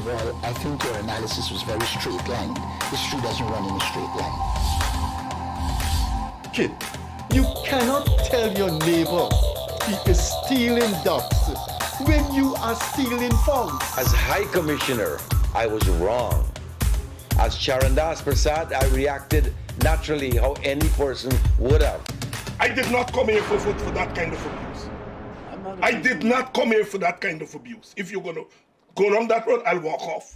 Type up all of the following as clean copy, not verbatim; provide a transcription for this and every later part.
all, I think your analysis was very straight line. History doesn't run in a straight line. Kid, you cannot tell your neighbor he is stealing ducks when you are stealing funds. As High Commissioner, I was wrong. As Charandas Prasad, I reacted naturally how any person would have. I did not come here for that kind of abuse. I did not come here for that kind of abuse. If you're going to go down that road, I'll walk off.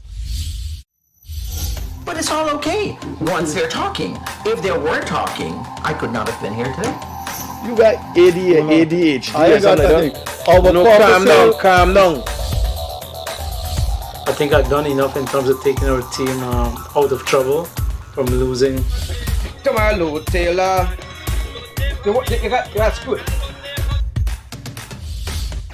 But it's all okay once they're talking. If they weren't talking, I could not have been here today. You got ADHD. I got that. Calm down. I think I've done enough in terms of taking our team out of trouble from losing. Tomorrow, Taylor. That's good.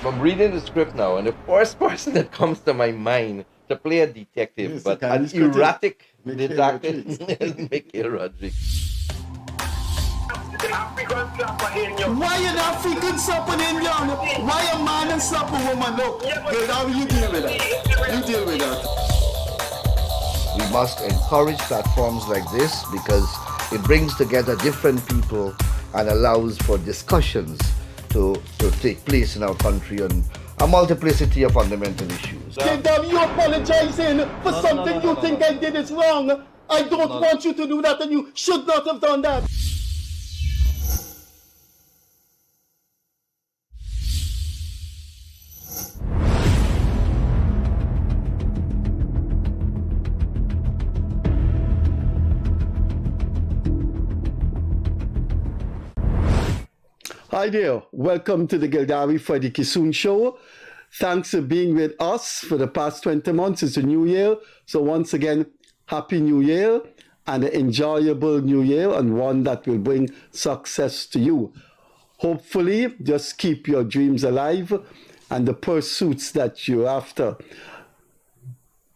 I'm reading the script now, and the first person that comes to my mind to play a detective, Yes, but the an Guyanese critic. erratic Mikhail detective, Rodriguez. is Mikhail Rodriguez. Why an African slap an Indian? Why a man and slap a woman? No, Gildarie, you deal with that. You deal with that. We must encourage platforms like this because it brings together different people and allows for discussions to take place in our country on a multiplicity of fundamental issues. Gildarie, you apologizing for something you think I did is wrong. I don't want you to do that, and you should not have done that. Hi there, welcome to the Gildarie Freddie Kissoon show. Thanks for being with us for the past 20 months. It's a new year, so once again, Happy New Year and an enjoyable new year and one that will bring success to you. Hopefully, just keep your dreams alive and the pursuits that you're after.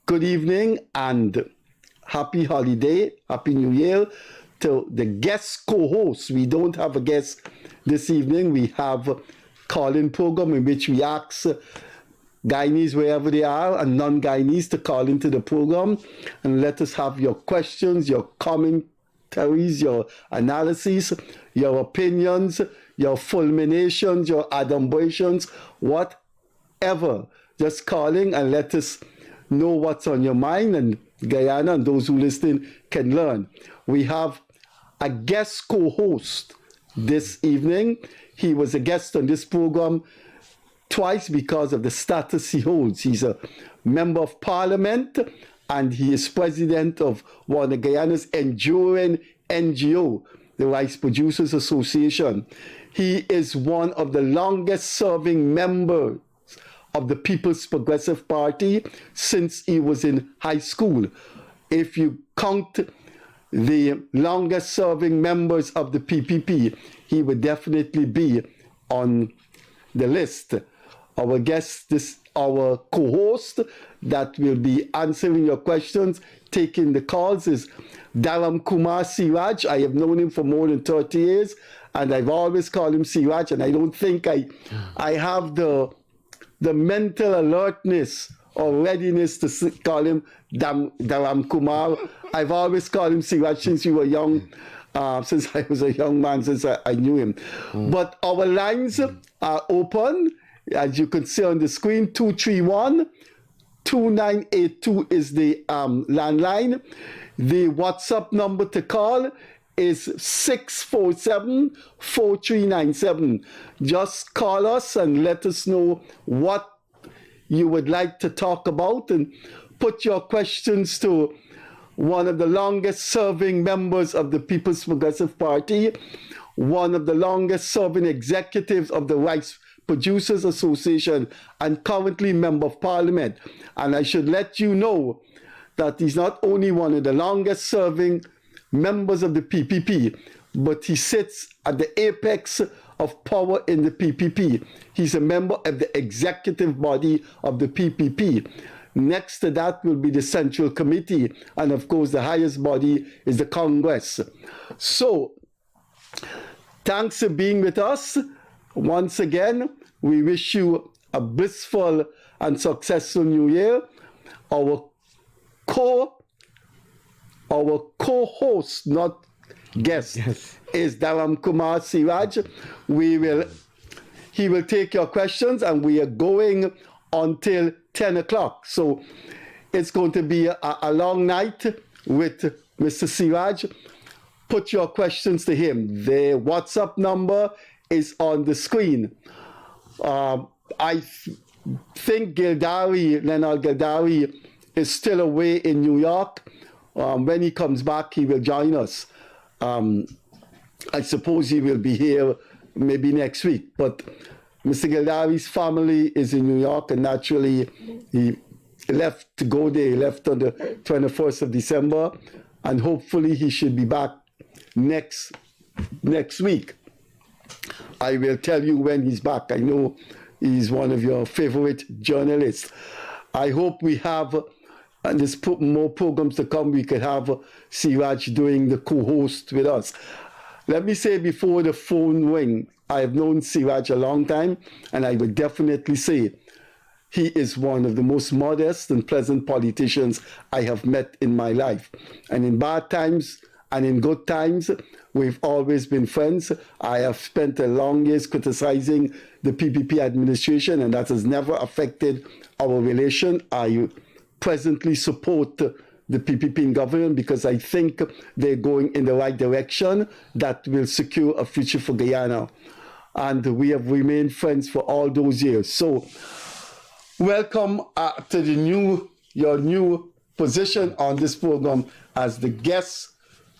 Good evening and happy holiday, Happy New Year to the guest co-host. We don't have a guest this evening. We have a call-in program in which we ask Guyanese, wherever they are, and non-Guyanese to call into the program and let us have your questions, your commentaries, your analyses, your opinions, your fulminations, your adumbrations, whatever. Just calling and let us know what's on your mind, and Guyana and those who listen can learn. We have a guest co-host this evening. He was a guest on this program twice because of the status he holds. He's a member of parliament and he is president of one of Guyana's enduring NGO, the Rice Producers Association. He is one of the longest serving members of the People's Progressive Party since he was in high school. If you count the longest serving members of the PPP, he would definitely be on the list. Our guest, our co-host that will be answering your questions, taking the calls is DHARAMKUMAR SEERAJ. I have known him for more than 30 years and I've always called him SEERAJ, and I don't think I have the mental alertness or readiness to call him DHARAMKUMAR. I've always called him SEERAJ since you were young, since I was a young man, since I knew him. But our lines are open. As you can see on the screen, 231-2982 is the landline. The WhatsApp number to call is 647-4397. Just call us and let us know what you would like to talk about and put your questions to one of the longest serving members of the People's Progressive Party, one of the longest serving executives of the Rice Producers Association, and currently member of parliament. And I should let you know that he's not only one of the longest serving members of the PPP, but he sits at the apex of power in the PPP. He's a member of the executive body of the PPP. Next to that will be the Central Committee, and of course the highest body is the Congress. So, thanks for being with us. Once again, we wish you a blissful and successful new year. Our co-host, not guest, is DHARAMKUMAR SEERAJ. He will take your questions, and we are going until 10 o'clock. So it's going to be a long night with Mr. SEERAJ. Put your questions to him. The WhatsApp number is on the screen. I think Leonard Gildarie is still away in New York. When he comes back, he will join us. I suppose he will be here maybe next week. But Mr. Gildarie's family is in New York, and naturally he left to go there. He left on the 21st of December, and hopefully he should be back next week. I will tell you when he's back. I know he's one of your favorite journalists. I hope we have, and there's more programs to come, we could have SEERAJ doing the co-host with us. Let me say before the phone ring, I have known SEERAJ a long time, and I would definitely say he is one of the most modest and pleasant politicians I have met in my life. And in bad times and in good times, we've always been friends. I have spent a long years criticizing the PPP administration, and that has never affected our relation. I presently support the PPP in government because I think they're going in the right direction that will secure a future for Guyana. And we have remained friends for all those years. So welcome to your new position on this program as the guest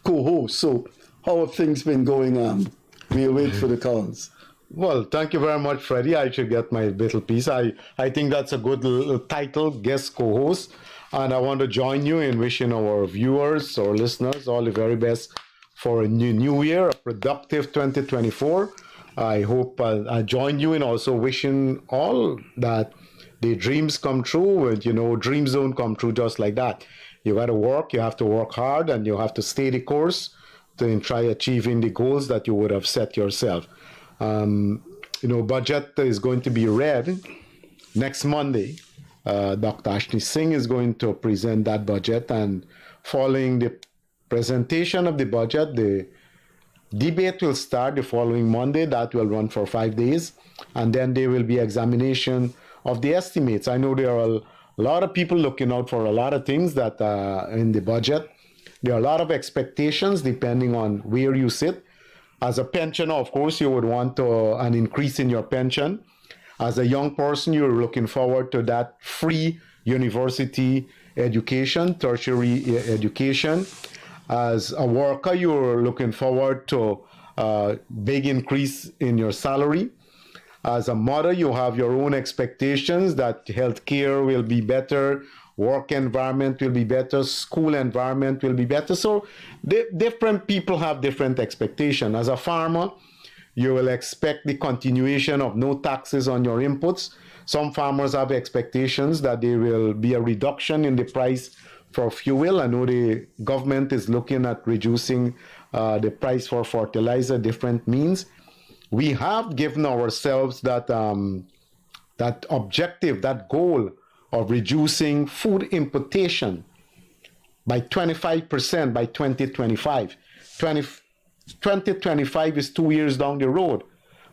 co-host. So how have things been going on? We'll wait for the calls. Well, thank you very much, Freddie. I should get my little piece. I think that's a good little title, guest co-host. And I want to join you in wishing our viewers or listeners all the very best for a new year, a productive 2024. I hope I join you in also wishing all that the dreams come true. And, dreams don't come true just like that. You got to work, you have to work hard, and you have to stay the course to try achieving the goals that you would have set yourself. Budget is going to be read next Monday. Dr. Ashley Singh is going to present that budget, and following the presentation of the budget, the debate will start the following Monday. That will run for 5 days, and then there will be examination of the estimates. I know there are a lot of people looking out for a lot of things that in the budget. There are a lot of expectations depending on where you sit. As a pensioner, of course, you would want an increase in your pension. As a young person, you're looking forward to that free university education, tertiary education. As a worker, you're looking forward to a big increase in your salary. As a mother, you have your own expectations that healthcare will be better, work environment will be better, school environment will be better. So different people have different expectations. As a farmer, you will expect the continuation of no taxes on your inputs. Some farmers have expectations that there will be a reduction in the price for fuel. I know the government is looking at reducing the price for fertilizer, different means. We have given ourselves that objective, that goal of reducing food importation by 25% by 2025. 2025 is 2 years down the road.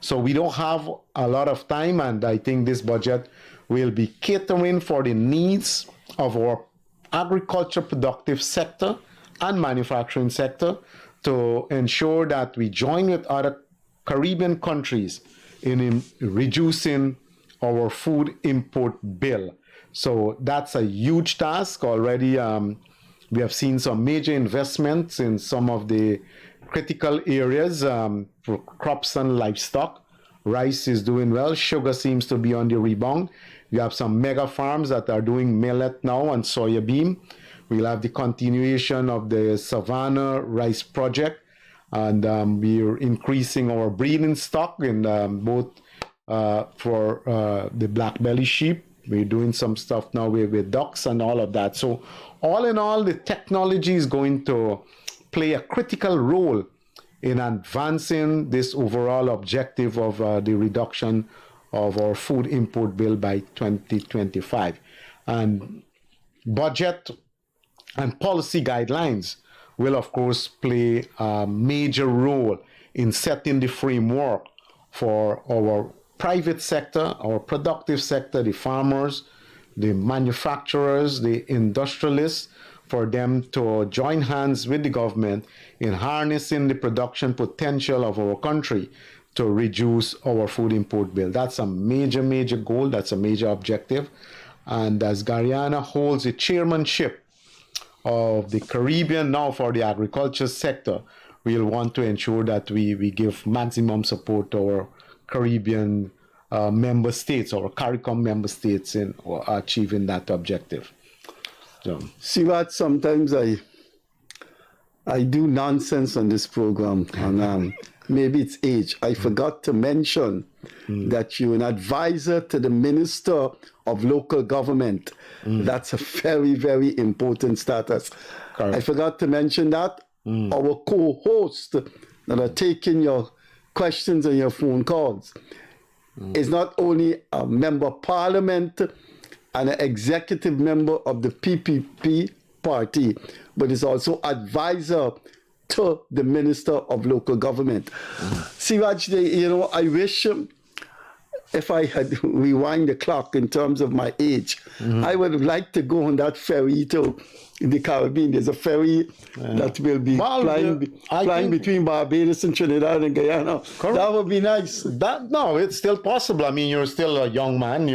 So we don't have a lot of time, and I think this budget will be catering for the needs of our agriculture productive sector and manufacturing sector to ensure that we join with other Caribbean countries in reducing our food import bill. So that's a huge task already. We have seen some major investments in some of the critical areas for crops and livestock. Rice is doing well. Sugar seems to be on the rebound. You have some mega farms that are doing millet now and soya bean. We'll have the continuation of the Savannah rice project, and we're increasing our breeding stock in both for the black belly sheep. We're doing some stuff now with ducks and all of that. So all in all, the technology is going to play a critical role in advancing this overall objective of the reduction of our food import bill by 2025. And budget and policy guidelines will, of course, play a major role in setting the framework for our private sector, our productive sector, the farmers, the manufacturers, the industrialists, for them to join hands with the government in harnessing the production potential of our country to reduce our food import bill. That's a major, major goal. That's a major objective. And as Guyana holds the chairmanship of the Caribbean now for the agriculture sector, we'll want to ensure that we give maximum support to our Caribbean member states or CARICOM member states in achieving that objective. So. SEERAJ, sometimes I do nonsense on this program, and maybe it's age. I forgot to mention that you're an advisor to the Minister of Local Government. That's a very, very important status. Correct. I forgot to mention that. Our co-hosts that are taking your questions and your phone calls is not only a member of Parliament and an executive member of the PPP party, but is also advisor to the Minister of Local Government. SEERAJ, I wish if I had rewind the clock in terms of my age, I would have liked to go on that ferry to the Caribbean. There's a ferry that will be flying between Barbados and Trinidad and Guyana. Correct. That would be nice. No, it's still possible. I mean, you're still a young man.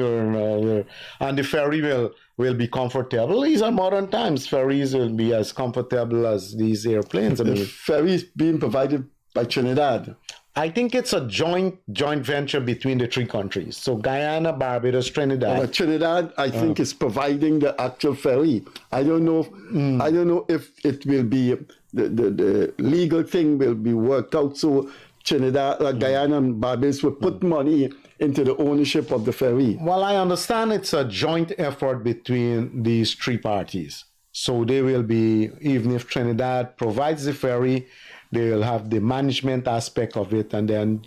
And the ferry will be comfortable. These are modern times. Ferries will be as comfortable as these airplanes. I mean, the ferry is being provided by Trinidad. I think it's a joint venture between the three countries. So Guyana, Barbados, Trinidad. Trinidad, I think, is providing the actual ferry. I don't know. I don't know if it will be the legal thing will be worked out. So Trinidad, Guyana, and Barbados will put money into the ownership of the ferry. Well, I understand it's a joint effort between these three parties. So they will be, even if Trinidad provides the ferry, they will have the management aspect of it. And then,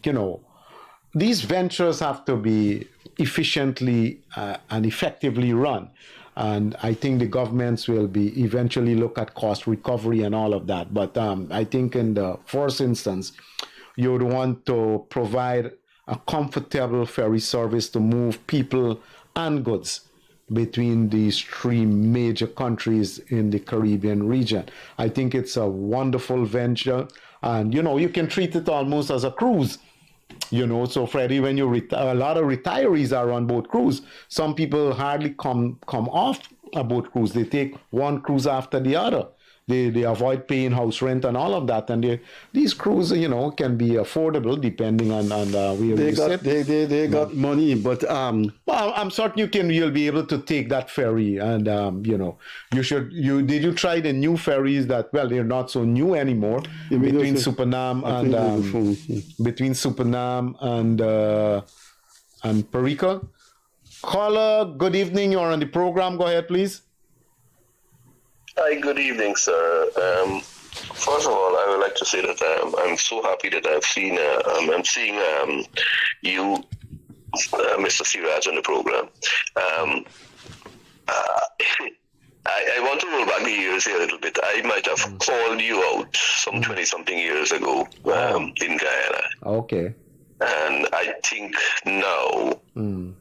these ventures have to be efficiently and effectively run. And I think the governments will be eventually look at cost recovery and all of that. But I think in the first instance, you would want to provide a comfortable ferry service to move people and goods between these three major countries in the Caribbean region. I think it's a wonderful venture, and you can treat it almost as a cruise. So Freddie, when a lot of retirees are on boat cruise. Some people hardly come off a boat cruise. They take one cruise after the other. They avoid paying house rent and all of that, and these cruises, can be affordable depending on where you sit. They got money, but well, I'm certain you'll be able to take that ferry, and did you try the new ferries that they're not so new anymore between Supernam and Perica? Caller, good evening. You're on the program. Go ahead, please. Hi, good evening, sir. First of all, I would like to say that I'm so happy that I'm seeing you, Mr. SEERAJ, on the program. I want to roll back the years here a little bit. I might have called you out some 20-something years ago in Guyana. Okay. And I think now, when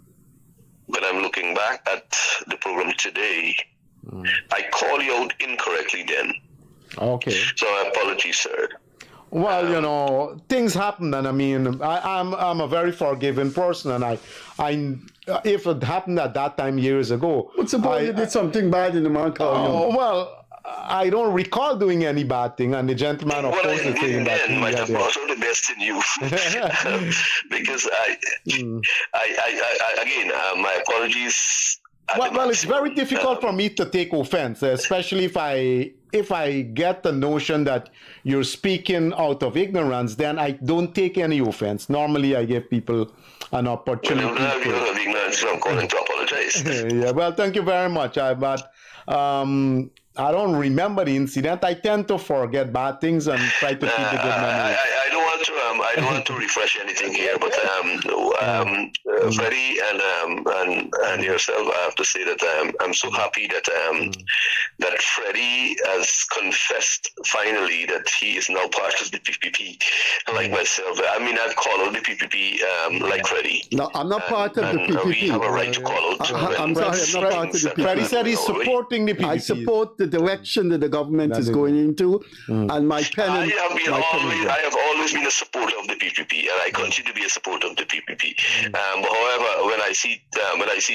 I'm looking back at the program today, I call you out incorrectly then. Okay. So my apologies, sir. Well, things happen, and I mean, I'm a very forgiving person, and I if it happened at that time years ago, what's about you did something bad in the market? Well, I don't recall doing any bad thing, and the gentleman, of course, is saying that. Might have also the best in you, because again, my apologies. Well, it's very difficult for me to take offense, especially if I get the notion that you're speaking out of ignorance. Then I don't take any offense. Normally, I give people an opportunity. Well, out of ignorance, so I'm calling to apologize. Yeah. Well, thank you very much. But I don't remember the incident. I tend to forget bad things and try to keep the good memory. I don't want to. I don't want to refresh anything here, but Freddie and yourself, I have to say that I'm so happy that that Freddie has confessed finally that he is now part of the PPP, like myself. I mean, I've called out the PPP like Freddie. No, I'm not part of the PPP. We have a right to call out. I'm sorry, I'm not part of the PPP. Freddie said he's supporting the PPP. I support the direction that the government is going into, and my pen. I have always been a supporter of the PPP, and I continue to be a supporter of the PPP. But however, when I see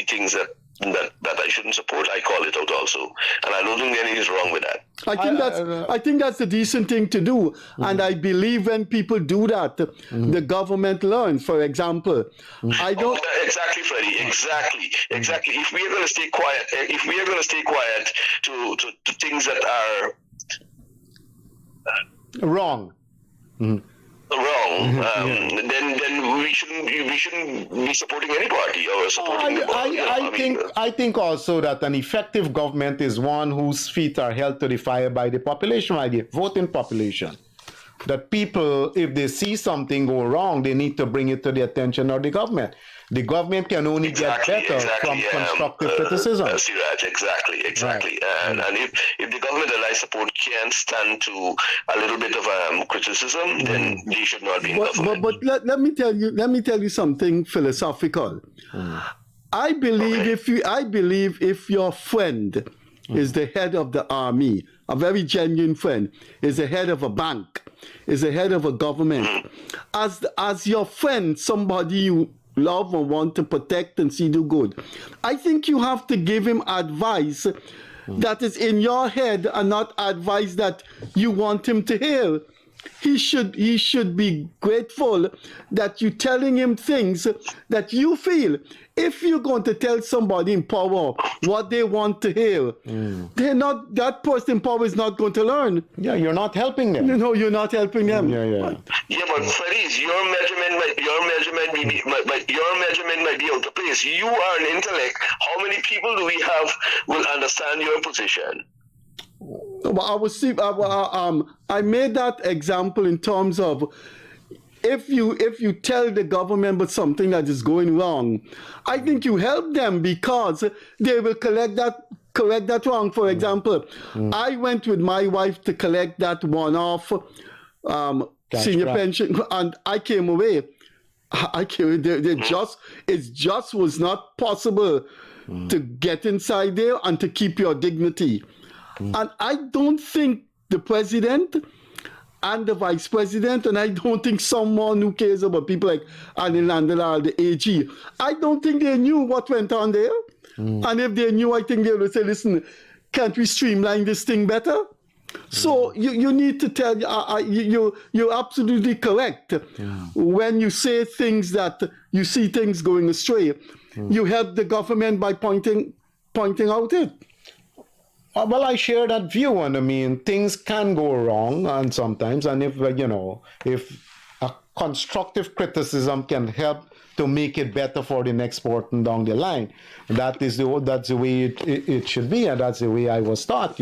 things that I shouldn't support, I call it out also, and I don't think anything is wrong with that. I think that's a decent thing to do, and I believe when people do that, the government learns. For example, I don't exactly, Freddie. Exactly. If we are going to stay quiet, to things that are wrong. Then we shouldn't be supporting any party or supporting the party. I think also that an effective government is one whose feet are held to the fire by the population, by the voting population. That people, if they see something go wrong, they need to bring it to the attention of the government. The government can only get better from constructive criticism. SEERAJ, exactly. And if the government that I support can't stand to a little bit of criticism, then they should not be in government. But let me tell you something philosophical. I believe if your friend is the head of the army, a very genuine friend, is the head of a bank, is the head of a government, as your friend, somebody you love or want to protect and see do good, I think you have to give him advice that is in your head and not advice that you want him to hear. He should be grateful that you're telling him things that you feel. If you're going to tell somebody in power what they want to hear, that person in power is not going to learn. Yeah, you're not helping them. No, you're not helping them. Yeah, but Freddie, your measurement might be out of place. You are an intellect. How many people do we have will understand your position? Well, I made that example in terms of if you tell the government about something that is going wrong, I think you help them because they will correct that wrong. For example, I went with my wife to collect that one-off senior pension, and I came away. It just was not possible to get inside there and to keep your dignity. And I don't think the president and the vice president, and I don't think someone who cares about people like Anil Nandalal, the AG, I don't think they knew what went on there. And if they knew, I think they would say, listen, can't we streamline this thing better? So you need to tell, you're absolutely correct. When you say things that you see things going astray, you help the government by pointing out it. Well, I share that view, and I mean, things can go wrong, and sometimes, and if a constructive criticism can help to make it better for the next person down the line, that's the way it should be, and that's the way I was taught.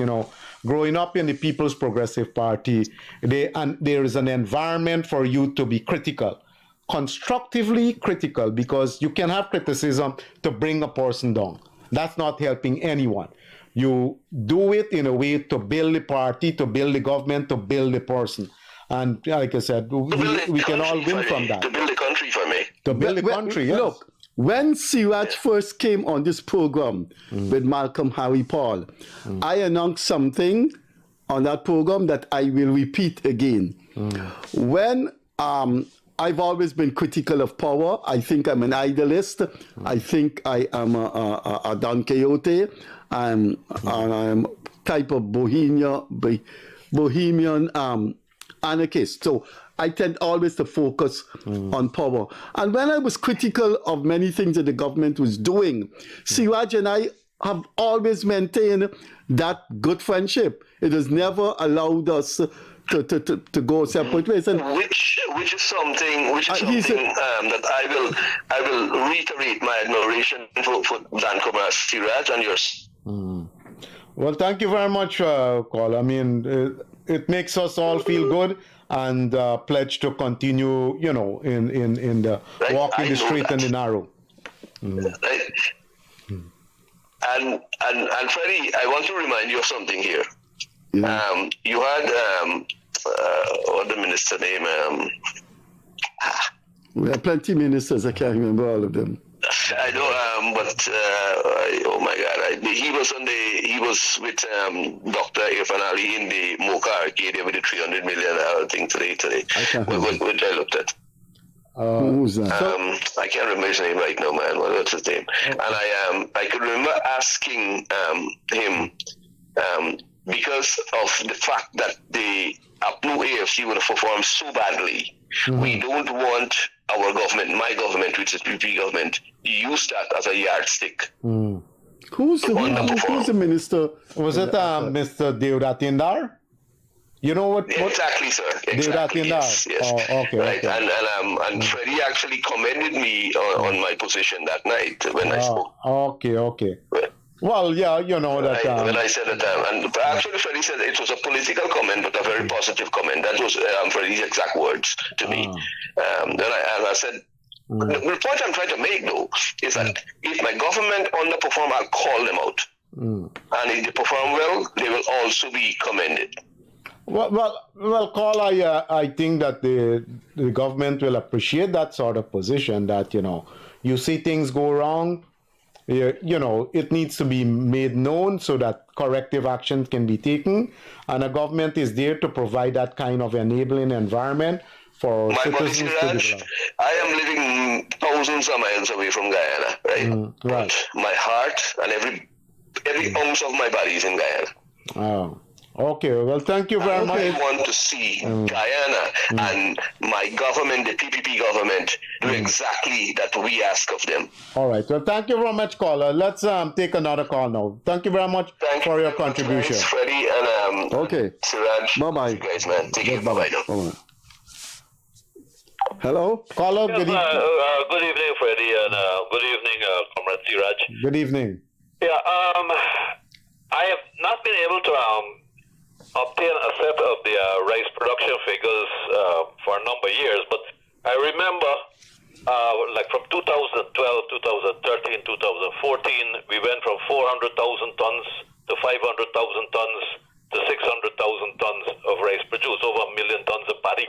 Growing up in the People's Progressive Party, there is an environment for you to be critical, constructively critical, because you can have criticism to bring a person down. That's not helping anyone. You do it in a way to build the party, to build the government, to build the person. And like I said, we can all win from that. To build the country, for me. To build the country, yes. Look, when SEERAJ first came on this program with Malcolm Harry Paul, I announced something on that program that I will repeat again. When I've always been critical of power. I think I'm an idealist. I think I am a Don Quixote. I'm type of bohemian anarchist. So I tend always to focus on power. And when I was critical of many things that the government was doing, SEERAJ and I have always maintained that good friendship. It has never allowed us to go separate ways. And which is something that I will reiterate my admiration for DHARAMKUMAR, SEERAJ, and yours. Well, thank you very much, Call. I mean, it makes us all feel good and pledge to continue, in the walk in the straight and the narrow. Right? And Freddie, I want to remind you of something here. Yeah. You had what the minister name? We have plenty of ministers. I can't remember all of them. I know, but oh my God, he was with Dr. Irfan Ali in the Mocha Arcadia with the 300 million thing today. Which I looked at. Who's that? I can't remember his name right now, man. What's his name? Okay. And I could remember asking him because of the fact that the APNU AFC would have performed so badly. Mm-hmm. We don't want our government, my government, which is PP government, use that as a yardstick. Mm. Who's the minister? Was it Mr. Deodatindar? You know what? Exactly, sir. Exactly. Yes. Oh, okay. Right. Okay. And Freddie actually commended me on my position that night when I spoke. Okay. Well, yeah, you know that. When I said that, and actually Freddie said it was a political comment, but a very positive comment. That was Freddie's exact words to me. Then I said, the point I'm trying to make, though, is that if my government underperform, I'll call them out. And if they perform well, they will also be commended. Well, Carl, I think that the government will appreciate that sort of position that, you see things go wrong, it needs to be made known so that corrective action can be taken. And a government is there to provide that kind of enabling environment for citizens to develop. I am living thousands of miles away from Guyana, right? Right. But my heart and every ounce of my body is in Guyana. Oh. Okay, well, thank you very much. I want to see Guyana and my government, the PPP government, do exactly that we ask of them. All right. Well, thank you very much, caller. Let's take another call now. Thank you very much for your contribution. Thanks, Freddie, and SEERAJ. Bye-bye. You guys, man. Take care. Bye-bye now. Bye-bye. Hello? Caller, good evening. Good evening, Freddie, and good evening, Comrade SEERAJ. Good evening. Yeah, I have not been able to obtain a set of the rice production figures for a number of years, but I remember like from 2012, 2013, 2014, we went from 400,000 tons to 500,000 tons to 600,000 tons of rice produced, over 1 million tons of paddy.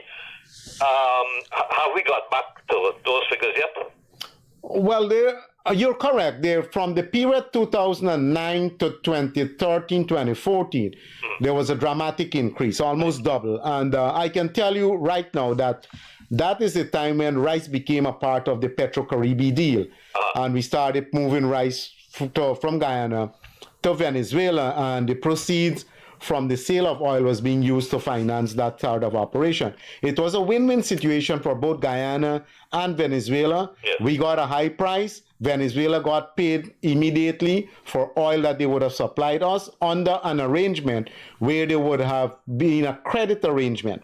Have we got back to those figures yet? Well, you're correct. They're from the period 2009 to 2013, 2014. There was a dramatic increase, almost double. And I can tell you right now that is the time when rice became a part of the Petro-Caribbean deal. And we started moving rice from Guyana to Venezuela, and the proceeds from the sale of oil was being used to finance that sort of operation. It was a win-win situation for both Guyana and Venezuela. Yeah. We got a high price. Venezuela got paid immediately for oil that they would have supplied us under an arrangement where there would have been a credit arrangement.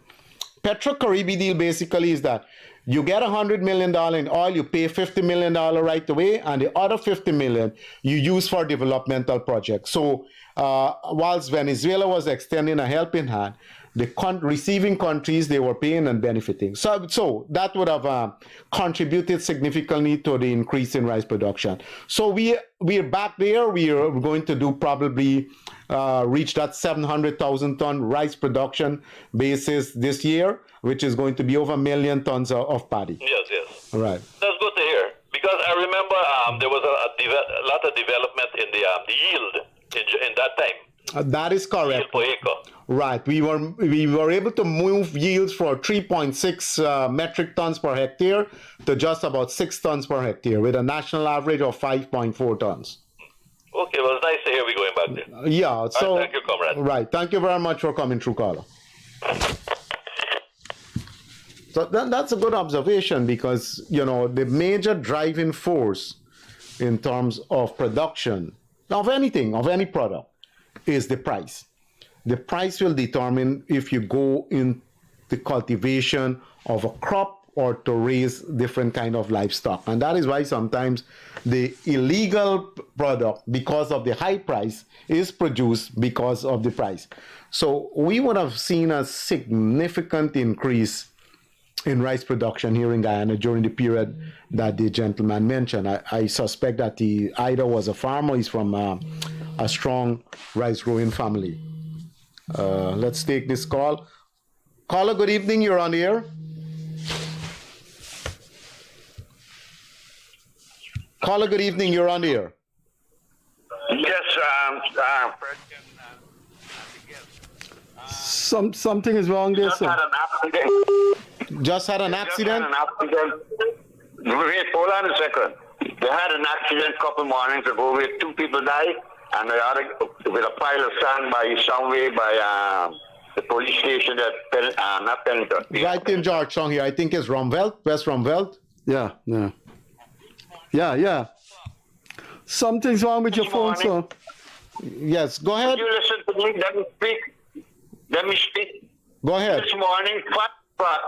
Petro-Caribbean deal basically is that you get $100 million in oil, you pay $50 million right away, and the other $50 million you use for developmental projects. So whilst Venezuela was extending a helping hand, the receiving countries, they were paying and benefiting. So that would have contributed significantly to the increase in rice production. So we're back there. We are going to do probably reach that 700,000 ton rice production basis this year, which is going to be over 1 million tons of paddy. Yes. Right. That's good to hear, because I remember there was a lot of development in the yield in that time. That is correct. Yield per acre. Right. We were able to move yields for 3.6 metric tons per hectare to just about 6 tons per hectare, with a national average of 5.4 tons. Okay, well, it's nice to hear we going back there. Yeah. So right, thank you, comrade. Right. Thank you very much for coming through, caller. So that's a good observation, because the major driving force in terms of production of anything, of any product, is the price. The price will determine if you go in the cultivation of a crop or to raise different kind of livestock. And that is why sometimes the illegal product, because of the high price, is produced because of the price. So we would have seen a significant increase in rice production here in Guyana during the period that the gentleman mentioned. I suspect that he either was a farmer, he's from a strong rice growing family. Let's take this call. Caller, good evening, you're on the air. Caller, good evening, you're on the air. Yes, Something is wrong there, just sir. had an accident. Just had an accident? Wait, hold on a second. They had an accident a couple mornings ago where 2 people died, and the other with a pile of sand by somewhere by the police station at not Pennington. Right in Georgetown here. I think it's Romveld, West Romveld. Yeah. Something's wrong with your phone, sir. Yes, go ahead. You listen to me. Let me speak. Go ahead. This morning, 5 o'clock,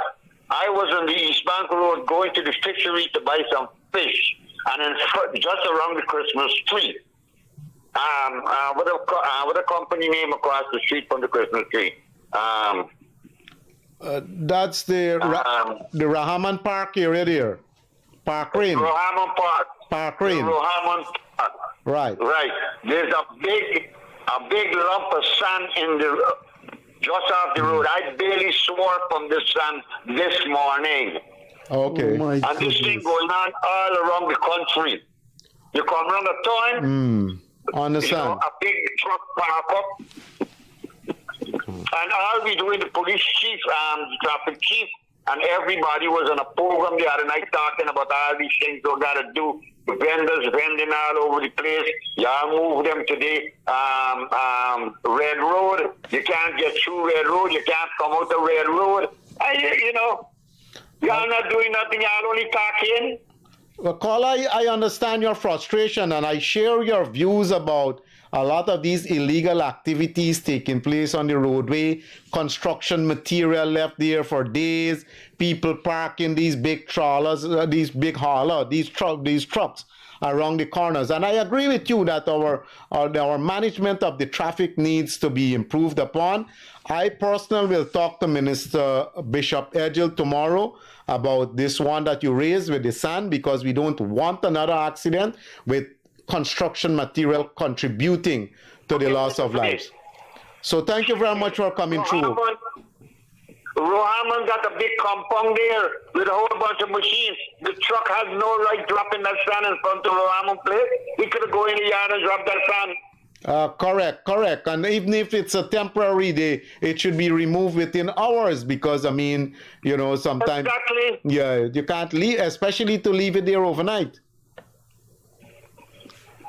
I was on the East Bank Road going to the fishery to buy some fish, and in front, just around the Christmas tree, what a company name across the street from the Christmas tree. That's the Rahaman Park area there. Park Rain. Rohamon Park. Park Rain. Rohamon Park. Right. Right. There's a big lump of sand in the just off the road. I barely swore from the sand this morning. Okay. Oh, and this thing going on all around the country. You come around the turn, Understand. you know, a big truck park up. And all we doing, the police chief, the traffic chief, and everybody was on a program the other night talking about all these things we got to do. Vendors vending all over the place. Y'all move them to the Red Road. You can't get through Red Road. You can't come out the Red Road. You know, y'all not doing nothing. Y'all only talking. Well, caller, I understand your frustration, and I share your views about a lot of these illegal activities taking place on the roadway, construction material left there for days, people parking these big trawlers, these big haulers, these trucks around the corners. And I agree with you that our management of the traffic needs to be improved upon. I personally will talk to Minister Bishop Edgell tomorrow about this one that you raised with the sand, because we don't want another accident with construction material contributing to the loss of lives. So thank you very much for coming through. Rohamon got a big compound there with a whole bunch of machines. The truck has no right dropping that sand in front of Rohamon place. He could have gone in the yard and dropped that sand. Correct. And even if it's a temporary day, it should be removed within hours, because, I mean, you know, sometimes... Exactly. Yeah, you can't leave, especially to leave it there overnight.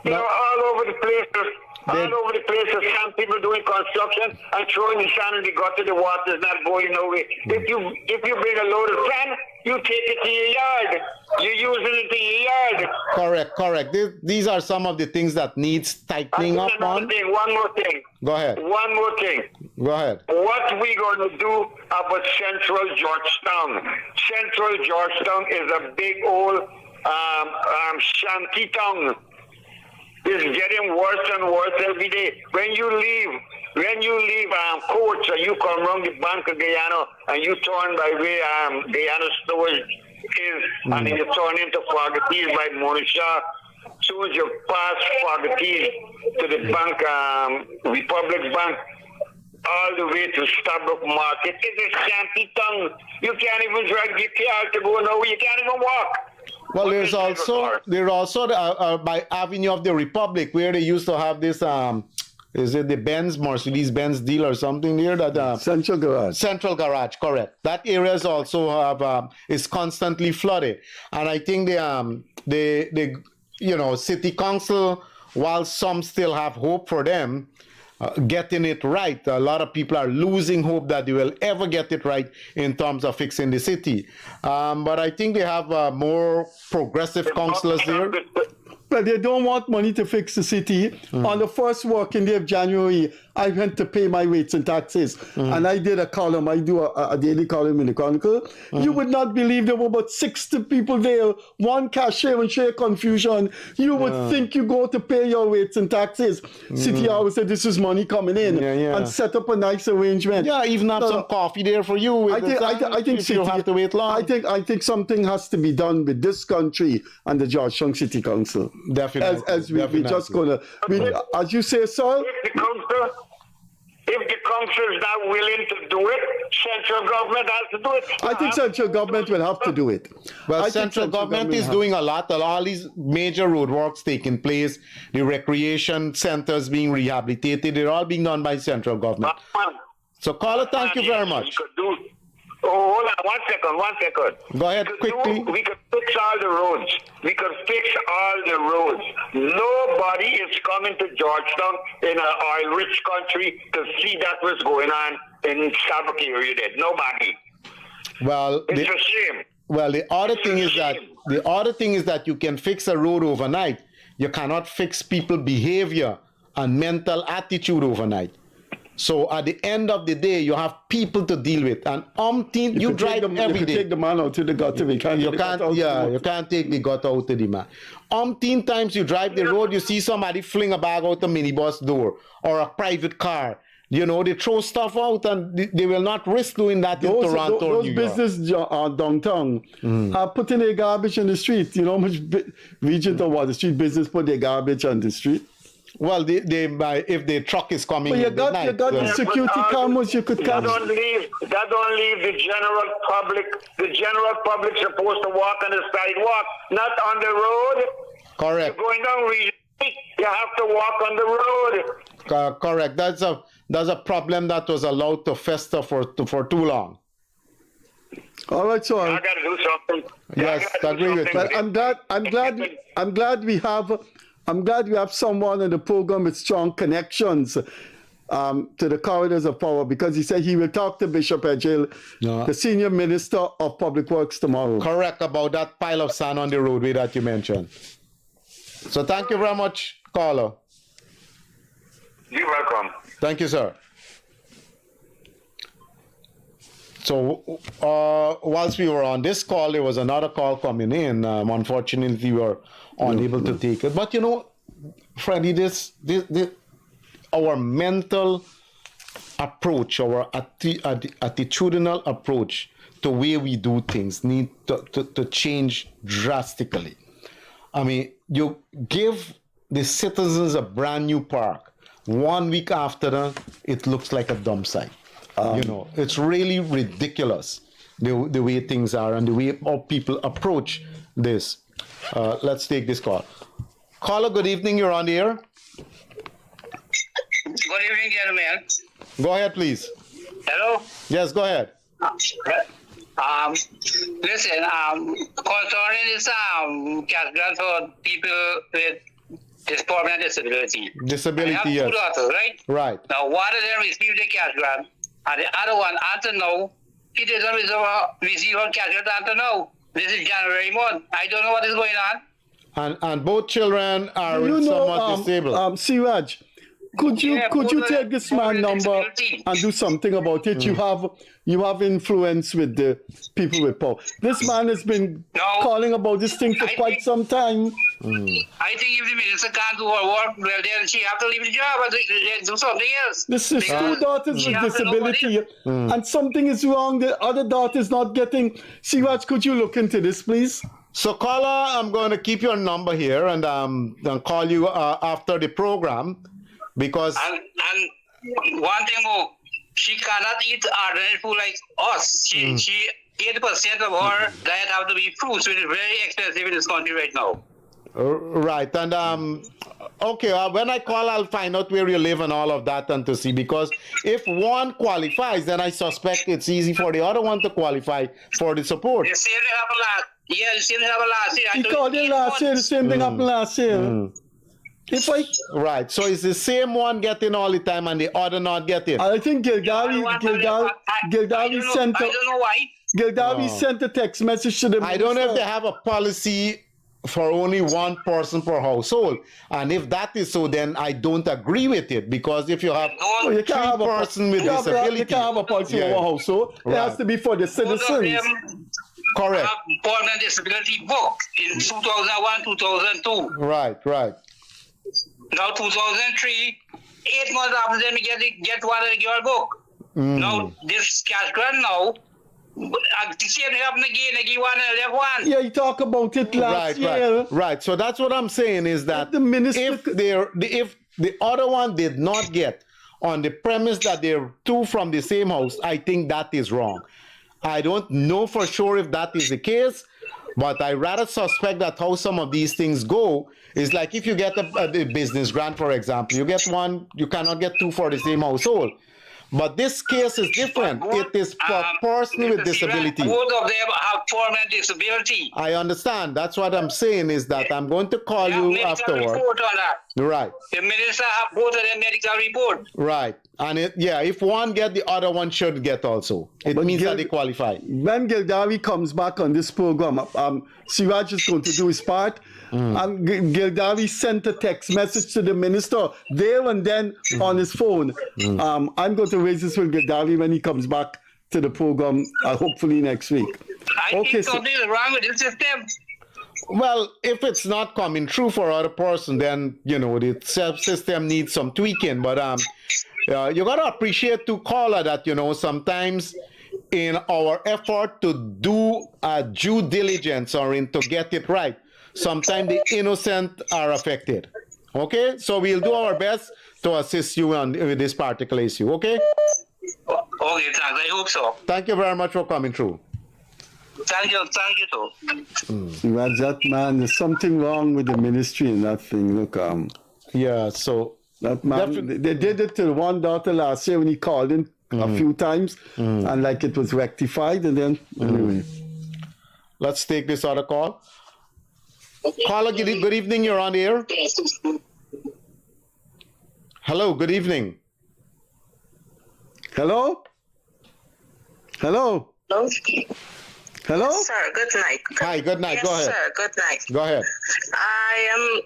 You know, all over the place, there's some people doing construction and throwing the sand in the gutter. The water's not going nowhere. If you bring a load of sand, you take it to your yard. You're using it in your yard. Correct. These are some of the things that needs tightening up on. One more thing. Go ahead. One more thing. Go ahead. What we going to do about Central Georgetown? Central Georgetown is a big old shanty town. It's getting worse and worse every day. When you leave Coach and you come around the Bank of Guyana and you turn by where Guyana storage is, and then you turn into Fargatees by Monisha. As soon as you pass Fargatees to the bank, Republic Bank, all the way to Starbuck Market, it's a shanty town. You can't even drag your car to go nowhere. You can't even walk. Well, there's also by Avenue of the Republic, where they used to have this is it the Mercedes-Benz deal or something there? That Central Garage, correct. That area is also is constantly flooded, and I think the city council, while some still have hope for them getting it right, a lot of people are losing hope that they will ever get it right in terms of fixing the city. But I think they have more progressive councillors there. But they don't want money to fix the city. On the first working day of January, I went to pay my rates and taxes, and I did a column. I do a daily column in the Chronicle. You would not believe there were about 60 people there, one cashier and sheer confusion. You would think you go to pay your rates and taxes. City always said this is money coming in, and set up a nice arrangement. Yeah, even have some coffee there for you. I think you have to wait long. I think something has to be done with this country and the Georgetown City Council. Definitely. As we just gonna, as you say, sir. If the council is not willing to do it, central government has to do it. I think central government will have to do it. Well, central government is doing a lot. All these major roadworks taking place, the recreation centers being rehabilitated, they're all being done by central government. So, caller, thank you very much. Oh, hold on, 1 second. Go ahead, quickly. We could fix all the roads. Nobody is coming to Georgetown in an oil-rich country to see that what's going on in Sabak area there. Nobody. Well, it's a shame. Well, the other thing is that you can fix a road overnight. You cannot fix people's behavior and mental attitude overnight. So at the end of the day, you have people to deal with, and you drive them every day. You take the man out to the gutter. You can't take the gutter out to the man. Times you drive the road, you see somebody fling a bag out the minibus door or a private car. You know, they throw stuff out, and they will not risk doing that in Toronto or New York. Those businesses downtown are putting their garbage on the street. You know how much region or what the street business put their garbage on the street? Well, if the truck is coming, you got the security cameras. You could catch. That don't leave the general public. The general public supposed to walk on the sidewalk, not on the road. Correct. You're going down region, you have to walk on the road. Correct. That's a problem that was allowed to fester for too long. All right, so I got to do something. Yes, I agree with you. But I'm glad we have someone in the program with strong connections to the corridors of power, because he said he will talk to Bishop Edghill, the senior minister of Public Works, tomorrow. Correct about that pile of sand on the roadway that you mentioned. So thank you very much, caller. You're welcome. Thank you, sir. So whilst we were on this call, there was another call coming in. Unfortunately, we were unable to take it. But you know, Freddie, our mental approach, our attitudinal approach to where we do things need to change drastically. I mean, you give the citizens a brand new park. 1 week after that, it looks like a dump site. You know, it's really ridiculous the way things are and the way our people approach this. Let's take this call. Caller, good evening. You're on the air. Good evening, gentlemen. Go ahead, please. Hello? Yes, go ahead. Listen, concerning this cash grant for people with permanent disability. Disability, I have yes. two daughters, right? Right. Now, one of them received the cash grant, and the other one, until now, he doesn't receive her cash grant until now. This is January month. I don't know what is going on. And both children are somewhat disabled. Seeraj, could you take this man number and do something about it? You have influence with the people with power. This man has been calling about this thing for quite some time. I think if the minister can't do her work, well, then she have to leave the job and do something else. This is two daughters with disability, and something is wrong. The other daughter is not getting. Seeraj, could you look into this, please? So, caller, I'm going to keep your number here and I'll call you after the program, because... And one thing more, she cannot eat ordinary food like us. She 80% of her diet have to be fruits, which is very expensive in this country right now. Right, and okay, when I call, I'll find out where you live and all of that, and to see, because if one qualifies, then I suspect it's easy for the other one to qualify for the support. The same thing happened last year. He called in last year, the same thing happened last year. Right, so it's the same one getting all the time and the other not getting. I think Gildarie sent a text message to them. I don't know if they have a policy for only one person per household. And if that is so, then I don't agree with it, because if you have You can't have a person with you disability, can't have a policy Yeah. over household. It has to be for the Both of citizens. them correct. have permanent disability book in 2001, 2002. Right. Now 2003, 8 months after them, we get one of your book. Now this cash grant now, the same happen again, one and left one. Yeah, you talk about it last year. Right. So that's what I'm saying is that The minister, if the other one did not get on the premise that they're two from the same house, I think that is wrong. I don't know for sure if that is the case, but I rather suspect that how some of these things go is like if you get a business grant, for example, you get one, you cannot get two for the same household. But this case is different. It is for a person with disability. Both of them have permanent disability. I understand. That's what I'm saying is that I'm going to call you afterward. Report on that. Right. The minister have both of them medical report. Right. And if one get, the other one should get also. It means that they qualify. When Gildarie comes back on this program, SEERAJ is going to do his part. And Gildarie sent a text message to the minister there and then on his phone. I'm going to raise this with Gildarie when he comes back to the program, hopefully next week. I think something is wrong with the system. Well, if it's not coming true for other person, then, the system needs some tweaking. But you got to appreciate to caller that, sometimes in our effort to do a due diligence or to get it right, sometimes the innocent are affected. Okay? So we'll do our best to assist you with this particular issue. Okay? Okay, thanks. I hope so. Thank you very much for coming through. Thank you too. SEERAJ, that man, there's something wrong with the ministry and that thing. Look, yeah, so that man, they did it to one daughter last year when he called in a few times, and like it was rectified, and then anyway. Let's take this other call. Caller, good evening. You're on the air. Hello. Good evening. Hello. Hello. Hello? Yes, sir, good night. Hi, good night. Yes, Go ahead. sir, good night. Go ahead. I am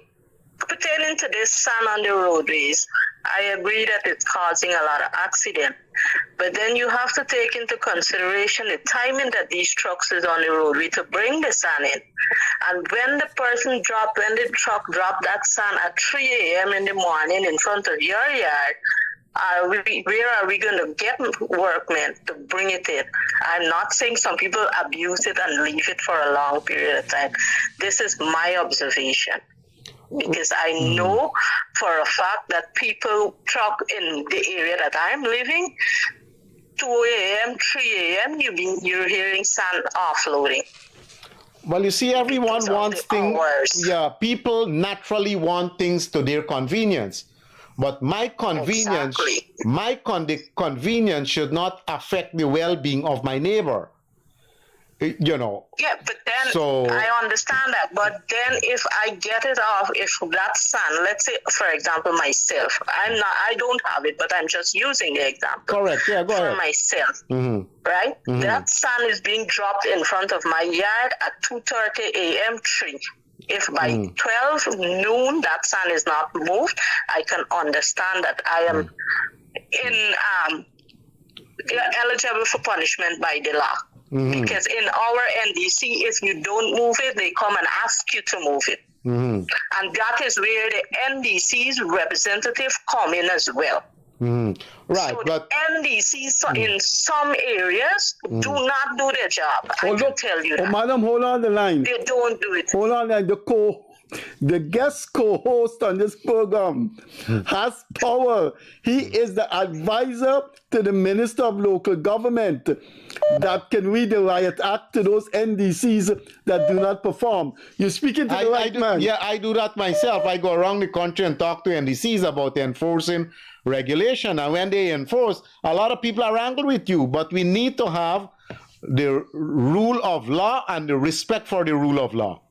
pertaining to this sand on the roadways. I agree that it's causing a lot of accident. But then you have to take into consideration the timing that these trucks is on the roadway to bring the sand in. And when the truck dropped that sand at 3 a.m. in the morning in front of your yard, where are we going to get workmen to bring it in? I'm not saying some people abuse it and leave it for a long period of time. This is my observation. Because I know for a fact that people truck in the area that I'm living, 2 a.m., 3 a.m., you're hearing sand offloading. Well, you see, everyone wants things. Yeah, people naturally want things to their convenience. But my convenience, convenience should not affect the well-being of my neighbor. Yeah, but then I understand that. But then if I get it off, if that sand, let's say, for example, myself, I don't have it, but I'm just using the example. Correct. Yeah, go ahead. For myself, right? That sand is being dropped in front of my yard at 2:30 a.m. 3. If by 12 noon that sand is not moved, I can understand that I am eligible for punishment by the law. Because in our NDC, if you don't move it, they come and ask you to move it. And that is where the NDC's representative come in as well. Right, so but the NDCs in some areas do not do their job. I can tell you that. Madam, hold on the line. They don't do it. Hold on the line. The guest co-host on this program has power. He is the advisor to the Minister of Local Government that can read the Riot Act to those NDCs that do not perform. You're speaking to the right man. Yeah, I do that myself. I go around the country and talk to NDCs about enforcing regulation. And when they enforce, a lot of people are angry with you. But we need to have the rule of law and the respect for the rule of law.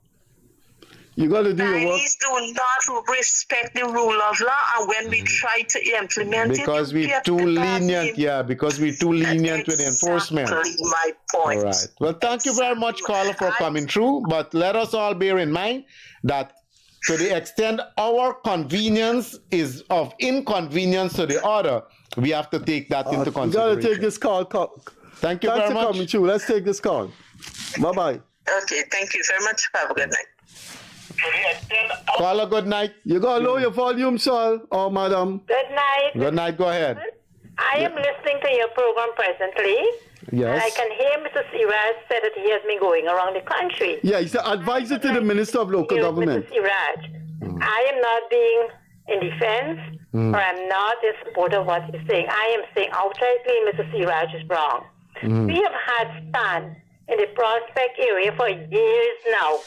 You got to do your work. Chinese do not respect the rule of law, and when we try to implement because it, we're too lenient. Yeah, because we're too lenient with enforcement. Exactly my point. All right. Well, thank you very much, caller, for coming through. But let us all bear in mind that to the extent our convenience is of inconvenience to the other, we have to take that into consideration. You got to take this call. Thank you very much. Thanks for coming through. Let's take this call. Bye-bye. Okay, thank you very much. Have a good night. Caller, good night. You got to lower your volume, sir, or madam. Good night. Good night. Go ahead. I am listening to your program presently. Yes. I can hear Mr. SEERAJ said that he has been going around the country. Yeah, he's the advisor to the Minister of Local Government. Mr. SEERAJ, I am not being in defense or I'm not in support of what he's saying. I am saying outrightly Mr. SEERAJ is wrong. We have had stand in the Prospect area for years now,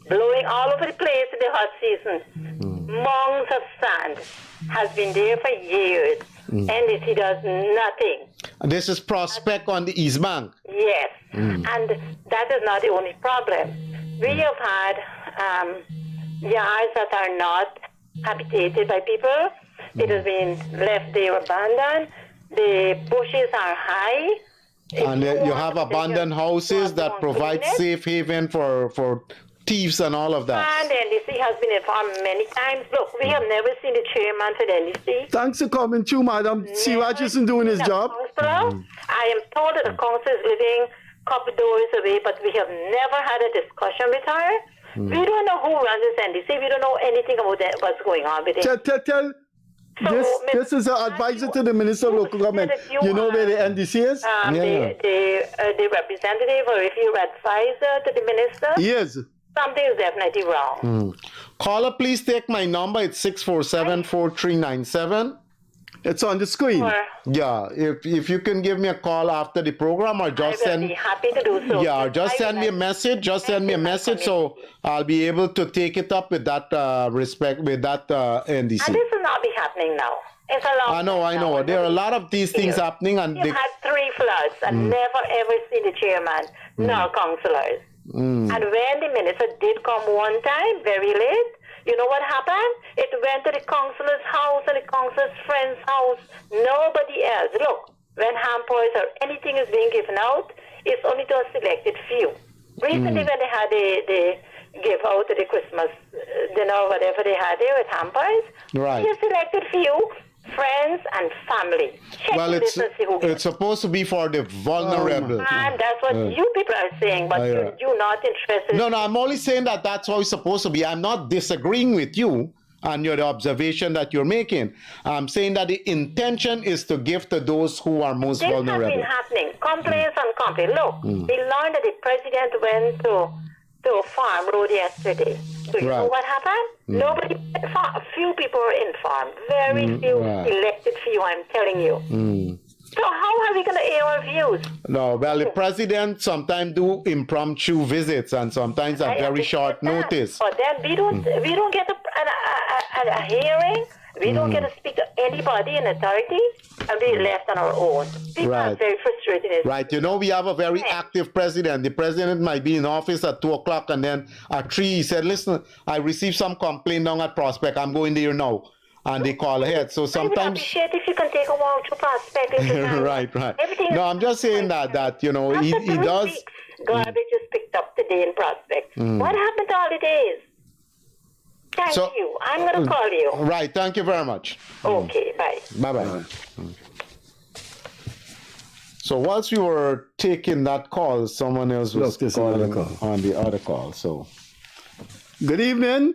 blowing all over the place in the hot season. Mounds of sand has been there for years. NDC does nothing. This is Prospect on the East Bank. Yes, and that is not the only problem. We have had yards that are not habitated by people. It has been left there abandoned. The bushes are high. And you have abandoned houses that provide safe haven for thieves and all of that. And the NDC has been informed many times. Look, we have never seen the chairman for the NDC. Thanks for coming through, madam. SEERAJ isn't doing his job. I am told that the council is living a couple doors away, but we have never had a discussion with her. We don't know who runs this NDC. We don't know anything about what's going on with it. This is an advisor to the Minister of Local Government. You know where the NDC is? The representative or if you're advisor to the minister? Yes. Something is definitely wrong. Caller, please take my number. It's 647-4397. It's on the screen. Yeah, if you can give me a call after the program or just I will be happy to do so. Yeah, just send me a message. Just send me a message so I'll be able to take it up with that NDC. And this will not be happening now. It's a long I know. There are a lot of these things happening, and you've had 3 floods and never ever seen the chairman nor councillors. And when the minister did come one time, very late, you know what happened? It went to the councillor's house and the councillor's friend's house. Nobody else. Look, when hampers or anything is being given out, it's only to a selected few. Recently, when they had the give out the Christmas dinner or whatever they had there with hampers, a selected few. Friends and family. Well, it's supposed to be for the vulnerable. And that's what you people are saying, but you're not interested. No, I'm only saying that that's how it's supposed to be. I'm not disagreeing with you and your observation that you're making. I'm saying that the intention is to give to those who are most vulnerable. This has been happening. Complaints on complaints. Look, we learned that the president went to a farm road yesterday. So you know what happened? Nobody, a few people were informed. Very few, elected few, I'm telling you. So how are we going to air our views? No, well, the president sometimes do impromptu visits and sometimes at very short notice. But then we don't get a hearing. We don't get to speak to anybody in authority, and we're left on our own. People are very frustrated. Right. You know, we have a very active president. The president might be in office at 2 o'clock, and then at 3 he said, listen, I received some complaint down at Prospect. I'm going there now. And they call ahead. So sometimes... I would appreciate if you can take a walk to Prospect. Right. No, I'm just saying that you know, he does... Garbage is picked up today in Prospect. What happened to all the days? Thank you. I'm going to call you. Right. Thank you very much. Okay. Bye. Bye-bye. So whilst we were taking that call, someone else was calling on the other call. So, good evening.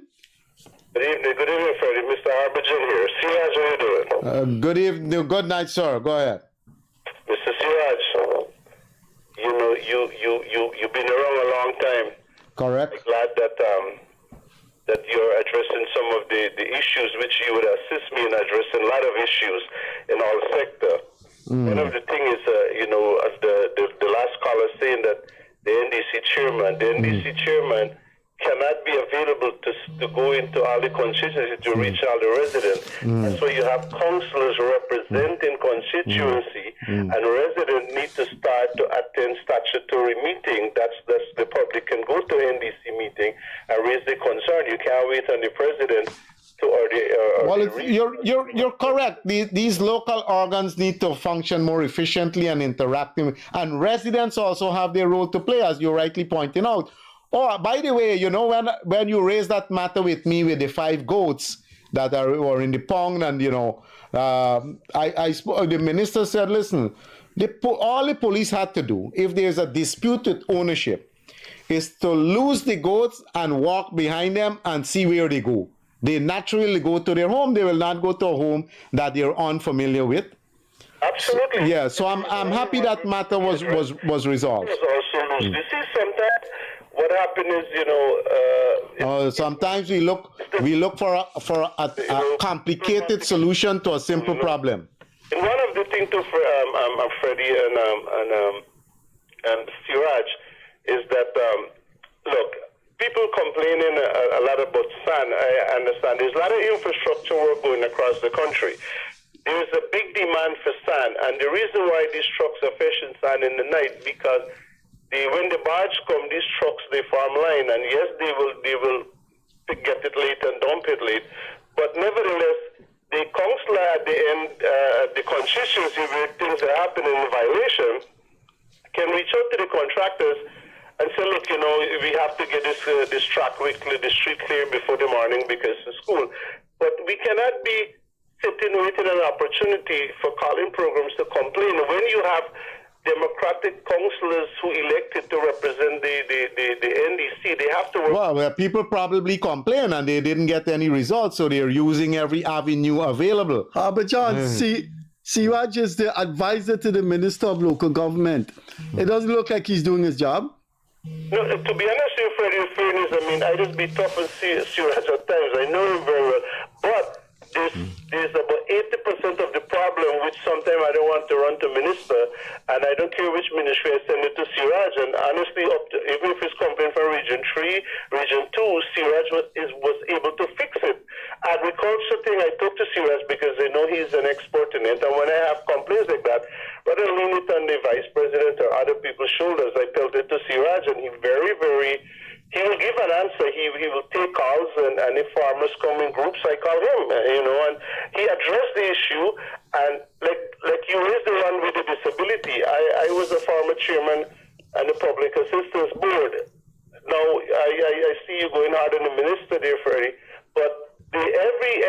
Good evening, Freddie. Mr. Harbison here. SEERAJ, how you doing? Good evening. Good night, sir. Go ahead. Mr. SEERAJ, you know, you've been around a long time. Correct. I'm glad that you're addressing some of the issues which you would assist me in addressing a lot of issues in all sectors. One of the things is, you know, as the last caller saying that the NDC chairman cannot be available to go into all the constituencies to reach all the residents. That's why you have councillors representing constituency, and residents need to start to attend statutory meeting. That's the public can go to NDC meeting and raise the concern. You can't wait on the president you're correct. These local organs need to function more efficiently and interacting, and residents also have their role to play, as you're rightly pointing out. Oh, by the way, you know, when you raised that matter with me with the 5 goats that were in the pond, and you know, the minister said, listen, all the police had to do, if there's a disputed ownership, is to lose the goats and walk behind them and see where they go. They naturally go to their home. They will not go to a home that they're unfamiliar with. Absolutely. Yeah, so I'm happy that matter was resolved. Also, you see, sometimes what happened is, you know, sometimes we look for a complicated solution to a simple problem. And one of the things to Freddie and SEERAJ is that look. People complaining a lot about sand. I understand. There's a lot of infrastructure work going across the country. There's a big demand for sand, and the reason why these trucks are fetching sand in the night because when the barge come, these trucks they farm line, and yes, they will get it late and dump it late, but nevertheless, the councillor at the end, the constituency where things are happening in violation, can reach out to the contractors and say, look, you know, we have to get this track quickly, the street clear before the morning because it's school. But we cannot be sitting waiting an opportunity for calling programs to complain when you have democratic councillors who elected to represent the NDC. They have to work. Well, people probably complain and they didn't get any results, so they're using every avenue available. But John, SEERAJ is the advisor to the Minister of Local Government. It doesn't look like he's doing his job. No, to be honest with you, Freddie, in fairness, I mean, I just be tough and SEERAJ at times. I know him very well. But there's about 80% of the problem, which sometimes I don't want to run to minister, and I don't care which ministry I send it to SEERAJ. And honestly, even if it's coming from Region 3, Region 2, SEERAJ was able to fix it. Agriculture thing, I talk to SEERAJ because I know he's an expert in it, and when I have complaints like that, rather than lean it on the vice president or other people's shoulders, I tell it to SEERAJ, and he he will give an answer. He will take calls, and if farmers come in groups, I call him, you know, and he addressed the issue. And like you raised the one with the disability, I was a former chairman and the public assistance board. Now I see you going hard on the minister there, Freddie, but every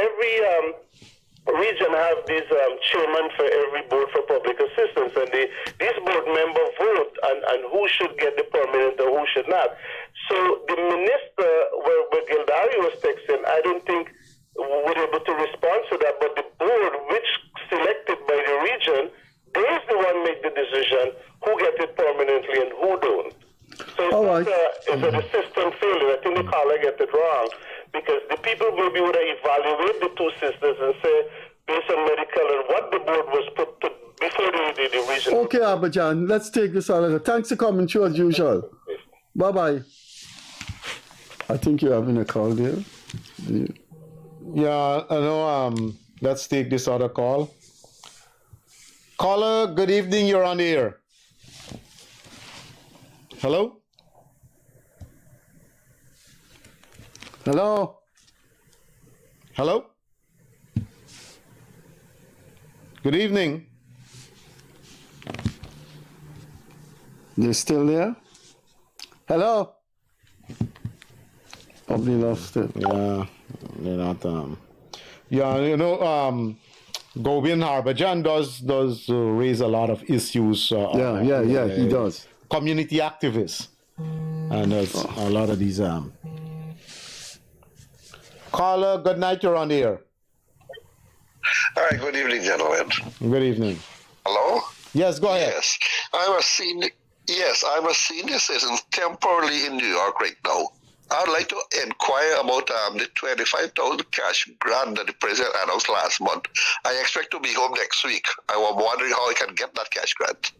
region have this chairman for every board for public assistance, and this board member vote and who should get the permanent or who should not. So the minister, where Gildarie was texting, I don't think we're able to respond to that, but the board, which selected by the region, they're the one make the decision who get it permanently and who don't. So it's a system failure. I think the caller get it wrong, because the people maybe would evaluate the two sisters and say, based on medical and what the board was put to before the region. Okay, Abajan, let's take this on. Thanks for coming through as usual. Bye-bye. I think you're having a call there. Yeah, I know. Let's take this other call. Caller, good evening. You're on the air. Hello? Hello? Hello? Good evening. They're still there? Hello? Probably lost it. Yeah, they're not. Yeah, you know, Govind Harbajan does raise a lot of issues. Yeah, he does. Community activists, and there's a lot of these. Caller, good night. You're on the air. All right. Good evening, gentlemen. Good evening. Hello. Yes, go ahead. Yes, I'm a senior citizen temporarily in New York right now. I'd like to inquire about the 25,000 cash grant that the president announced last month. I expect to be home next week. I was wondering how I can get that cash grant.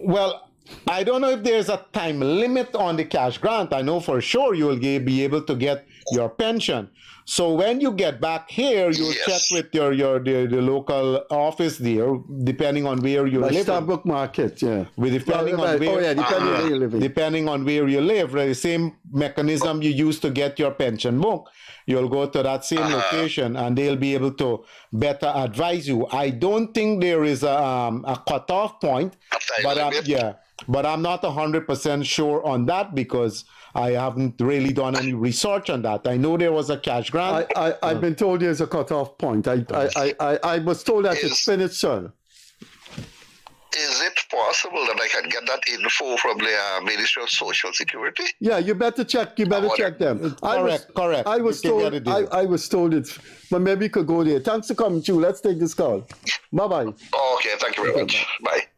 Well, I don't know if there's a time limit on the cash grant. I know for sure you will be able to get your pension. So when you get back here, you'll check with the local office there, depending on where you live. Starbuck Market, yeah. Depending on where you live. Depending on where you live, the same mechanism you use to get your pension book, you'll go to that same location, and they'll be able to better advise you. I don't think there is a cutoff point, but but I'm not 100% sure on that because I haven't really done any research on that. I know there was a cash grant. I've been told there's a cutoff point. I was told that it's finished, sir. Is it possible that I can get that info from the Ministry of Social Security? Yeah, you better check. You better check them. Correct. I was told. I was told it's, but maybe you could go there. Thanks for coming, Chu. Let's take this call. Bye bye. Okay, thank you very much. Bye.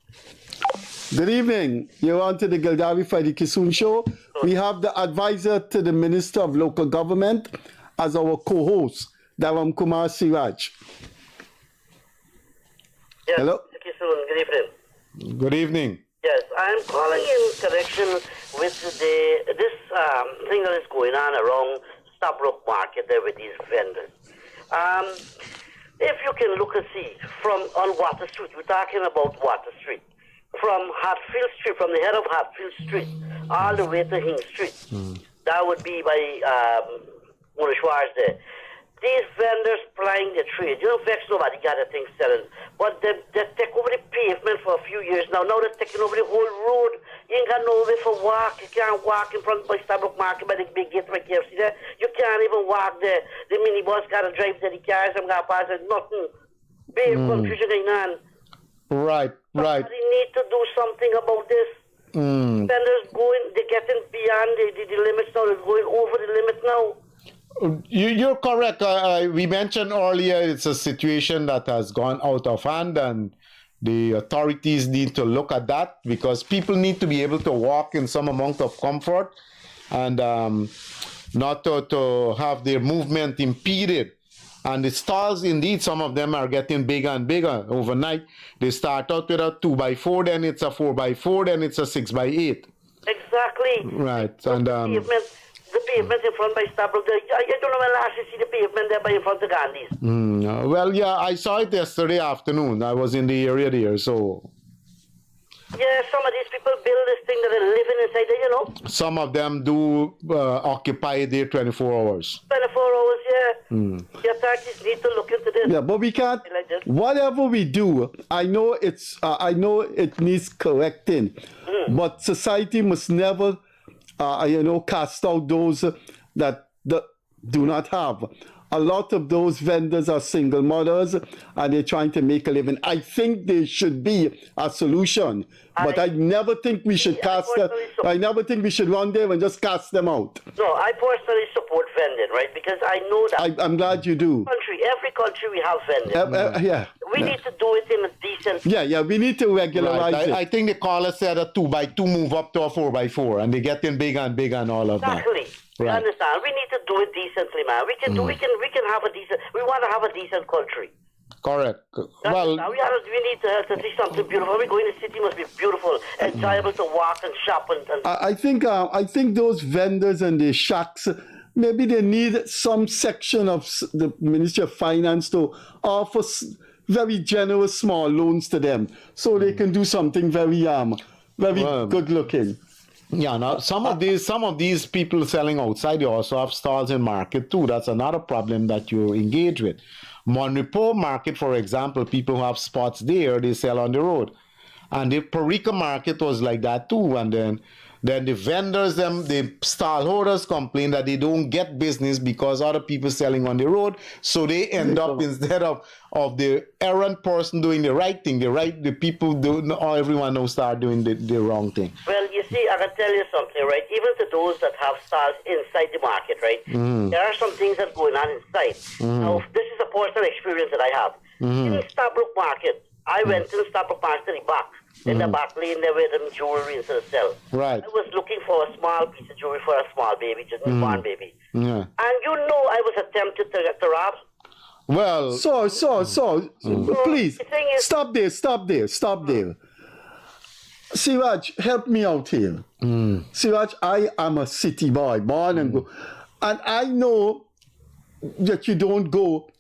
Good evening. You're on to the Gildarie Freddie Kissoon show. We have the advisor to the Minister of Local Government as our co-host, DHARAMKUMAR SEERAJ. Yes, hello. Kissoon, good evening. Good evening. Yes, I'm calling in connection with this thing that is going on around Stabrook Market there with these vendors. If you can look and see on Water Street, we're talking about Water Street, from Hatfield Street, from the head of Hatfield Street, all the way to Hing Street. That would be by Murishwars there. These vendors plying their trade. You don't vex nobody got a thing selling. But they take over the pavement for a few years now. Now they're taking over the whole road. You ain't got nowhere for walk. You can't walk in front of Stabrook Market by the big gate right here. See there? You can't even walk there. The minibus got to drive there. The cars have got to pass it. Nothing. Big confusion going on. Right. Somebody need to do something about this. Vendors they're getting beyond the limits now. They're going over the limit now. You're correct. We mentioned earlier it's a situation that has gone out of hand, and the authorities need to look at that because people need to be able to walk in some amount of comfort and not to have their movement impeded. And the stalls, indeed, some of them are getting bigger and bigger overnight. They start out with a 2x4, then it's a 4x4, then it's a 6x8. Exactly. Right. And the pavement in front by Stabrook. I don't know when last you see the pavement there by in front of Gandhi's. Well, yeah, I saw it yesterday afternoon. I was in the area there, so. Yeah, some of these people build this thing that are living inside there, you know. Some of them do occupy there 24 hours. 24 hours, yeah. The authorities need to look into this. Yeah, but we can't. Whatever we do, I know it needs correcting, but society must never, cast out those that do not have. A lot of those vendors are single mothers and they're trying to make a living. I think there should be a solution, but I never think we should I never think we should run there and just cast them out. No, I personally support vending, right? Because I know that. I'm glad you do. Every country we have vending. We need to do it in a decent. Yeah, we need to regularize it. I think the caller said a 2x2 move up to a 4x4, and they're getting bigger and bigger and all of that. Exactly. Right. You understand? We need to do it decently, man. We can have a decent. We want to have a decent country. Correct. Well, we need to see something beautiful. We go in the city, must be beautiful, enjoyable to walk and shop and. I think those vendors and the shacks, maybe they need some section of the Ministry of Finance to offer very generous small loans to them, so they can do something very good looking. Yeah, now some of these people selling outside, they also have stalls in market too. That's another problem that you engage with. Monrepo Market, for example, people who have spots there, they sell on the road. And the Parika Market was like that too. And then the vendors, the stall holders complain that they don't get business because other people selling on the road. So they end up, instead of the errant person doing the right thing, the people do, everyone now start doing the wrong thing. Well, you see, I can tell you something, right? Even to those that have stalls inside the market, right? There are some things that are going on inside. Now, this is a personal experience that I have. In Stabrook Market, I went to the Stabrook Market to the back. In the back lane there were the jewelry and sell. Right. I was looking for a small piece of jewelry for a small baby, just a newborn baby. Yeah. And I was attempted to rob. Well, so, please, stop there. Seeraj, help me out here. Seeraj, I am a city boy, born and go. And I know that you don't go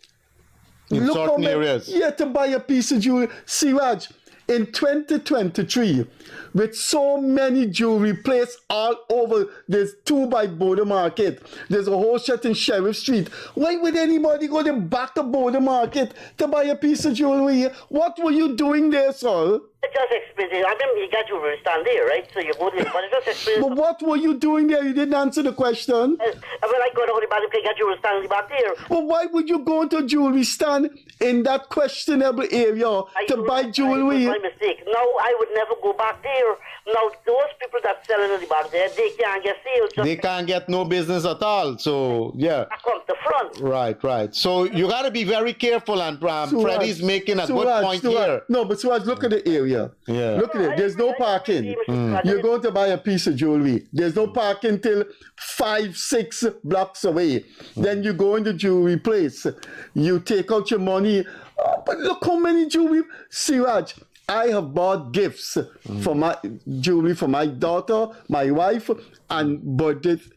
in certain areas. Yeah, to buy a piece of jewelry. Seeraj, in 2023, with so many jewelry placed all over, there's 2 by Border Market, there's a whole shut in Sheriff Street. Why would anybody go to the back of Border Market to buy a piece of jewelry? What were you doing there, sir? Just explain it. I mean, you got jewelry stand there, right? So you go there, but just explain. But what were you doing there? You didn't answer the question. Well, I go down the back, you got jewelry stand back there. Well, why would you go into a jewelry stand in that questionable area to buy jewelry? My mistake. No, I would never go back there. Now, those people that selling in the back there, they can't get sales. They can't get no business at all. So, yeah. I come to front. Right. So, you got to be very careful. And Freddie's making a good point here. No, but Suraj, look at the area. Yeah. Look at it. There's no parking. You're going to buy a piece of jewelry. There's no parking till 5-6 blocks away. Then you go in the jewelry place. You take out your money. But look how many jewelry. Seeraj, I have bought gifts for my jewelry for my daughter, my wife, and birthdays.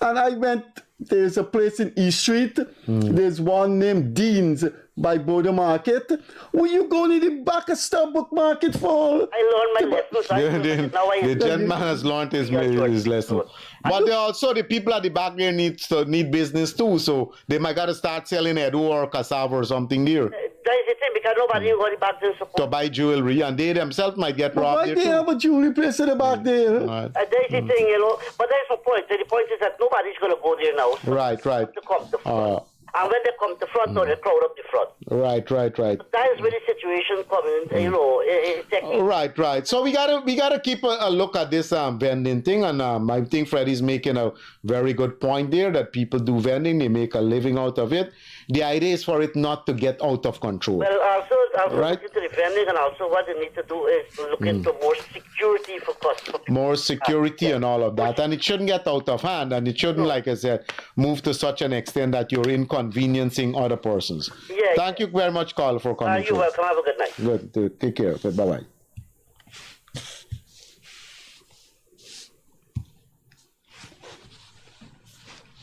And I went, there's a place in East Street. There's one named Dean's by Border Market. Were you going to the back of Starbuck Market for? I learned my lesson. The gentleman has learned his lesson. But also the people at the back there need business too. So they might got to start selling Edo or cassava or something there. That is the thing, because nobody going back there to buy jewelry, and they themselves might get robbed. Why there they too. have a jewelry place in the back there? Right. That is the thing, you know. But that's the point. The point is that nobody's going to go there now. So Right. to come to front. And when they come to front, or they crowd up the front. Right. That is where the situation coming, you know. Right. So we gotta keep a look at this vending thing, and I think Freddie's making a very good point there that people do vending, they make a living out of it. The idea is for it not to get out of control. Well, also right? look into the vending, and also what they need to do is look into more security for customers. More security and all of that, and it shouldn't get out of hand, and it shouldn't, like I said, move to such an extent that you're inconveniencing other persons. Yeah. Thank you very much, Carl, for coming. You're welcome. Have a good night. Good. Take care. Bye bye.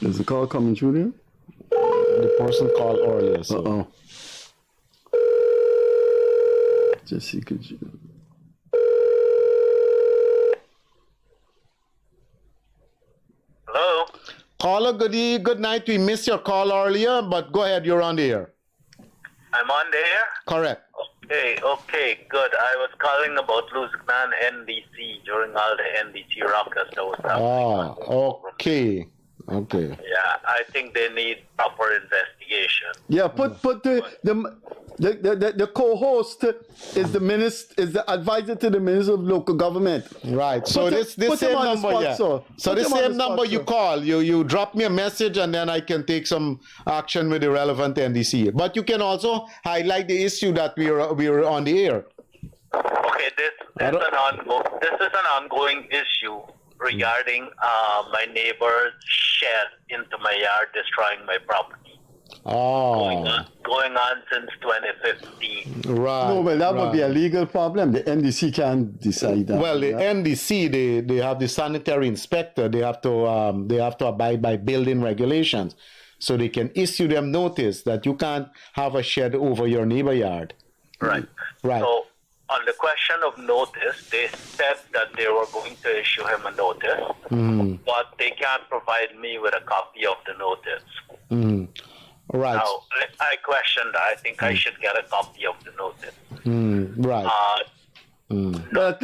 Is the call coming through there? The person called earlier. So. Jessica. Hello? Caller, good night. We missed your call earlier, but go ahead. You're on the air. I'm on the air? Correct. Okay, good. I was calling about Luzuknan NDC during all the NDC ruckus that was happening. Okay. Yeah, I think they need proper investigation. Yeah, put the co-host is the advisor to the Minister of Local Government. Right. So this same number, So the same number you call, you drop me a message, and then I can take some action with the relevant NDC. But you can also highlight the issue that we were on the air. Okay, this is an ongoing issue regarding my neighbor's shed into my yard, destroying my property. Going on since 2015. Right. No, well, that would be a legal problem. The NDC can't decide that. Well, the NDC, they have the sanitary inspector. They have to abide by building regulations, so they can issue them notice that you can't have a shed over your neighbor yard. Right. So on the question of notice, they said that they were going to issue him a notice, but they can't provide me with a copy of the notice. Right. Now, I questioned. I think I should get a copy of the notice. Right. But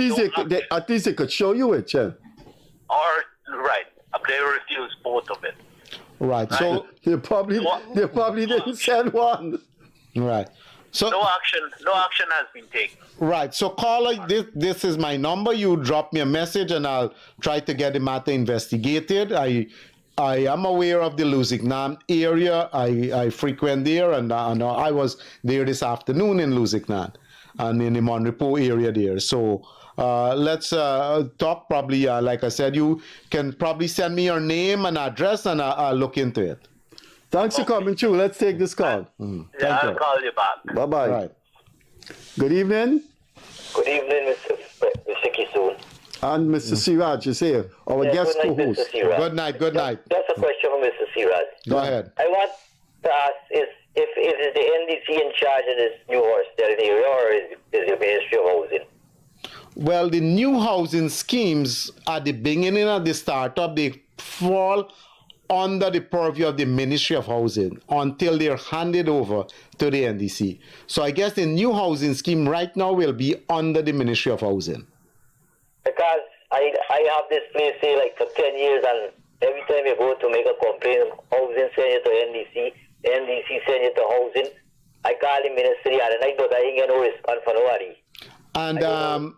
at least they could show you it, yeah. They refused both of it. Right. So they probably didn't send one. Right. So no action has been taken. Right. So caller, this is my number. You drop me a message, and I'll try to get the matter investigated. I am aware of the Luzuknan area. I frequent there, and I was there this afternoon in Luzuknan and in the Monrepo area there. So let's talk probably, like I said, you can probably send me your name and address, and I'll look into it. Thanks for coming through. Let's take this call. Yeah, I'll call you back. Bye-bye. Right. Good evening. Good evening, Mr. Kissoon. And Mr. Seeraj is here, our Yeah, guest good night, co-host. Mr. Seeraj. Good night, good night. Just a question for Mr. Seeraj. Go ahead. I want to ask is the NDC in charge of this new horse there in the area, or is your Ministry of Housing? Well, the new housing schemes at the beginning of the startup, they fall under the purview of the Ministry of Housing until they're handed over to the NDC. So I guess the new housing scheme right now will be under the Ministry of Housing. Because I have this place say like for 10 years, and every time you go to make a complaint, housing send you to NDC send you to housing. I call the ministry and I don't ain't get no response for nobody. And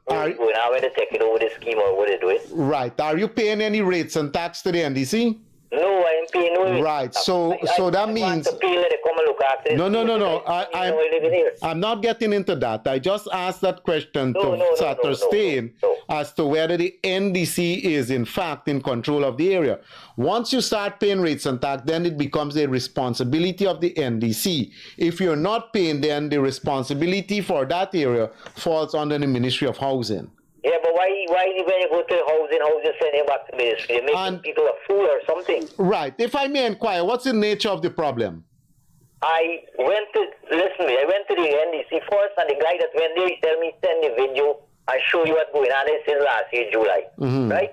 when they take it over the scheme or what they do it. right, are you paying any rates and tax to the NDC? No, I ain't paying no. Right, so that means. Want to pay, let it come and look after No. I'm not getting into that. I just asked that question to Satterstein as to whether the NDC is in fact in control of the area. Once you start paying rates and tax, then it becomes a responsibility of the NDC. If you're not paying, then the responsibility for that area falls under the Ministry of Housing. Yeah, but why when you go to housing send you back to ministry? You're making people a fool or something. Right. If I may inquire, what's the nature of the problem? I went to the NDC first, and the guy that went there, he tell me send the video and show you what's going on there since last year, July. Right?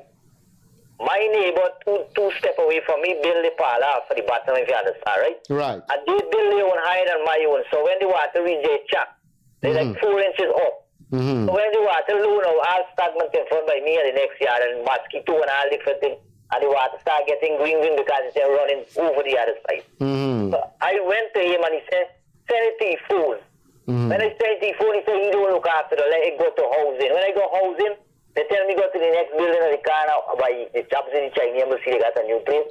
My neighbor, two step away from me, build the parlor for the bottom, if you understand, right? Right. And they build their own higher than my own. So when the water reach their chap, they're like 4 inches up. So when the water low now, all stagnant in front by me and the next yard, and mosquito and all different things, and the water start getting green because it's running over the other side. So I went to him and he said, send it to your phone. When I send it to your phone, he said, you don't look after it, let it go to housing. When I go housing, they tell me go to the next building of the corner by the shops in the Chinese embassy, they got a new place.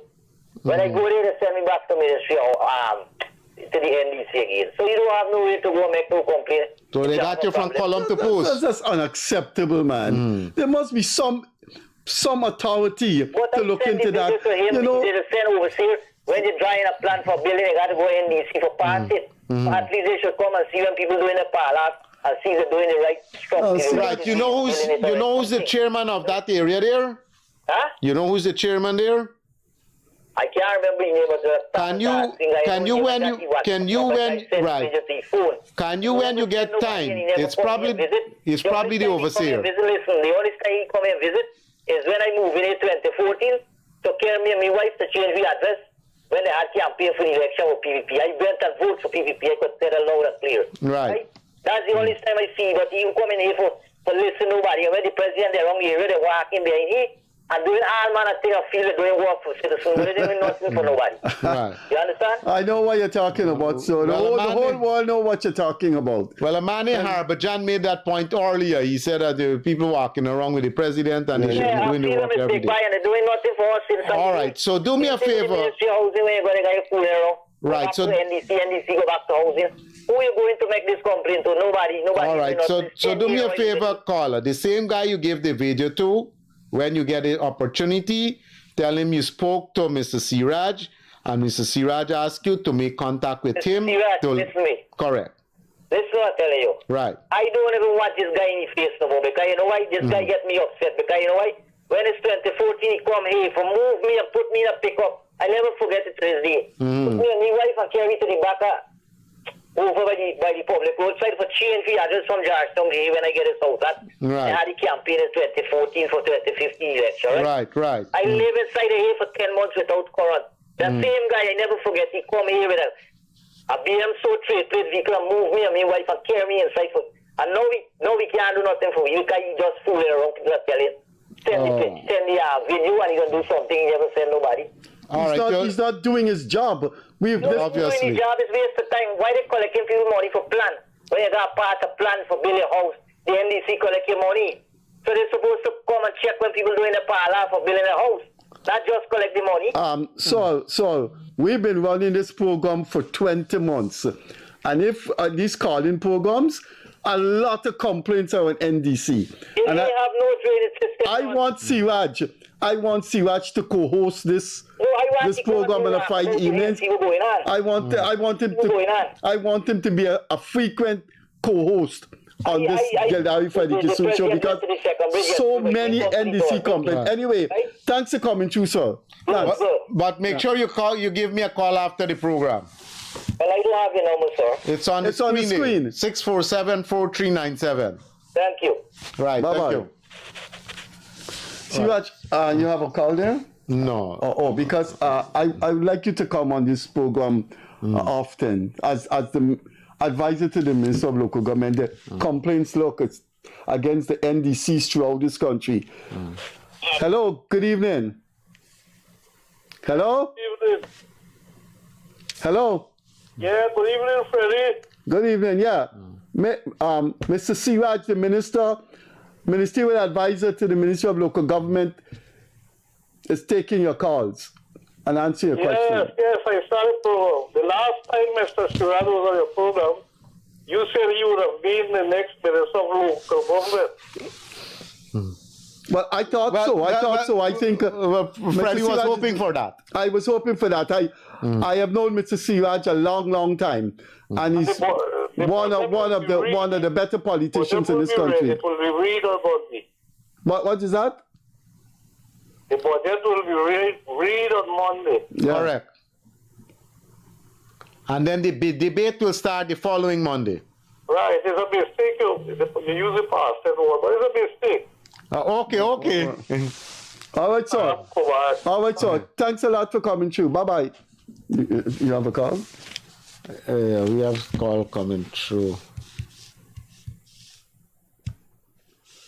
When I go there, they send me back to ministry to the NDC again. So you don't have no way to go make no complaint. So they got you from column to post. That's unacceptable, man. There must be some authority to look into that. You know, they send overseas when they're drawing a plan for building, they got to go NDC for pass it. At least they should come and see when people doing the parlor and see they're doing the right stuff. Right. You know who's the chairman of that area there? Huh? You know who's the chairman there? I can't remember his name, but when you get time, it's probably the overseer. Listen, the only time he come and visit is when I moved in 2014 to care me and my wife to change the address when they had campaign for the election with PVP. I went and voted for PVP. I could tell loud and clear. Right. That's the only time I see, but he come in here for listen to nobody. When the president they're wrong here, they walk in behind here. And doing all manner of things, I feel like doing work for citizens, but they doing nothing for nobody. Right. You understand? I know what you're talking about, so the whole world know what you're talking about. Well, a man in Harbour, John made that point earlier. He said that there were people walking around with the president and they should be doing the work every day. And they're doing nothing for us since all right, so do me a favor. Right, so NDC go back to housing. Who are you going to make this complaint to? Nobody. All right, so do me a favor, caller. The same guy you gave the video to, when you get an opportunity, tell him you spoke to Mr. Seeraj, and Mr. Seeraj asked you to make contact with him. Listen me. Correct. This is what I'm telling you. Right. I don't even want this guy in the face no more, because you know why? This guy get me upset, because you know why? When it's 2014, he come here for move me and put me in a pickup. I never forget it to this day. Put me and my wife and carry me to the back over by the public roadside for change the address from Georgetown here when I get his house. I had the campaign in 2014 for 2015 election, right? Right. I live inside here for 10 months without current. The same guy, I never forget, he come here with a BM so trade plate vehicle and move me and my wife and carry me inside for. And now we can't do nothing for you because you just fooling around, people are telling. Send the video and he gonna do something he never send nobody. He's not doing his job. Doing his job is waste of time. Why they collecting people money for plan? When you got part of plan for building a house, the NDC collect your money. So they're supposed to come and check when people doing the parlor for building a house, not just collect the money. So we've been running this program for 20 months. And if these calling programs, a lot of complaints are on NDC. And have no drainage system. I want Seeraj to co-host this program on a Friday evening. I want him to be a frequent co-host on this Gildarie Freddie Kissoon show because so many NDC complaints. Anyway, thanks for coming through, sir. Thanks. But make sure you give me a call after the program. Well, I do have your number, sir. It's on the screen. 647-4397. Thank you. Right, thank you. Siraj, you have a call there? No. Because I would like you to come on this program often as the advisor to the Minister of Local Government. The complaints locus against the NDCs throughout this country. Hello, good evening. Hello? Good evening. Hello? Yeah, good evening, Freddie. Good evening, yeah. Mr. Seeraj, the ministerial advisor to the Ministry of Local Government, is taking your calls and answer your questions. Yes, I started program. The last time Mr. Seeraj was on your program, you said you would have been the next Minister of Local Government. Well, I thought so. I think Freddie was hoping for that. I was hoping for that. I have known Mr. Seeraj a long time, and he's one of the better politicians in this country. It will be read on Monday. What is that? The budget will be read on Monday. Yeah. Correct. And then the debate will start the following Monday. Right, it's a mistake. You use the past tense word, but it's a mistake. Okay. All right, sir. All right, sir. Thanks a lot for coming through. Bye-bye. You have a call? We have a call coming through.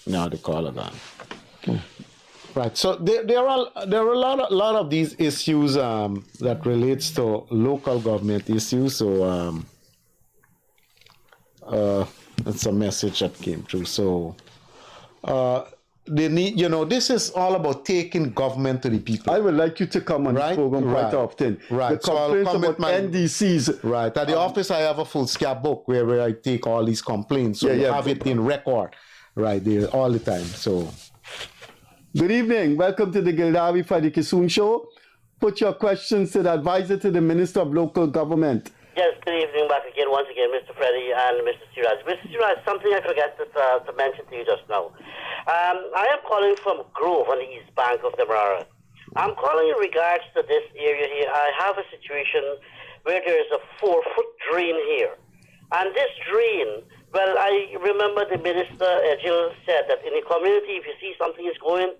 Now the call again. Right. So there are a lot of these issues that relates to local government issues. So that's a message that came through. So they need, this is all about taking government to the people. I would like you to come on this program quite often. Right. The complaints about NDCs. Right. At the office, I have a foolscap book where I take all these complaints. So you have it in record, right there all the time. So. Good evening. Welcome to the Gildarie Freddie Kissoon show. Put your questions to the advisor to the Minister of Local Government. Yes, good evening back again, once again, Mr. Freddie and Mr. Seeraj. Mr. Seeraj, something I forgot to mention to you just now. I am calling from Grove on the east bank of the Marara. I'm calling in regards to this area here. I have a situation where there is a 4-foot drain here. And this drain, well, I remember the Minister, Jill, said that in the community, if you see something is going,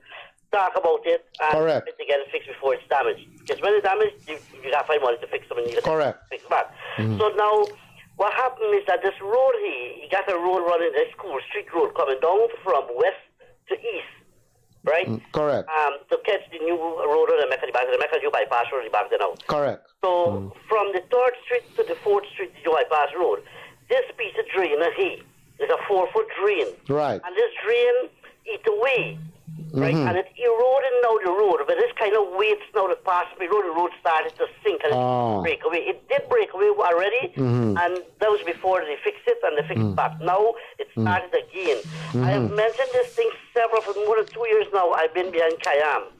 talk about it and try to get it fixed before it's damaged. Because when it's damaged, you got to find money to fix it and you got to fix it back. So now, what happened is that this road here, you got a road running, this school street road coming down from west to east, right? Correct. To catch the new road on the Mecca new bypass road back there now. Correct. So from the 3rd Street to the 4th Street new bypass road, this piece of drain here is a 4-foot drain. Right. And this drain eat away. Right? And it's eroding now the road. But this kind of weights now that passed me road, the road started to sink and it break away. It did break away already, and that was before they fixed it and they fixed it back. Now it started again. I have mentioned this thing for more than 2 years now. I've been behind Kayam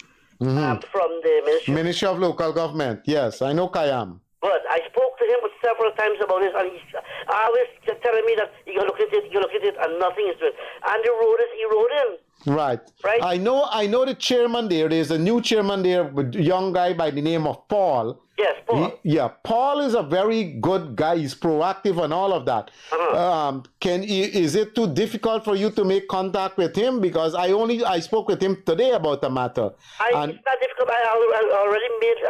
from the Ministry of Local Government. Yes, I know Kayam. But I spoke to him several times about this, and he's always telling me that you look at it, and nothing is doing. And the road is eroding. Right. I know the chairman there. There's a new chairman there, a young guy by the name of Paul. Yes, Paul. Paul is a very good guy. He's proactive and all of that. Is it too difficult for you to make contact with him? Because I spoke with him today about the matter. It's not difficult. I already made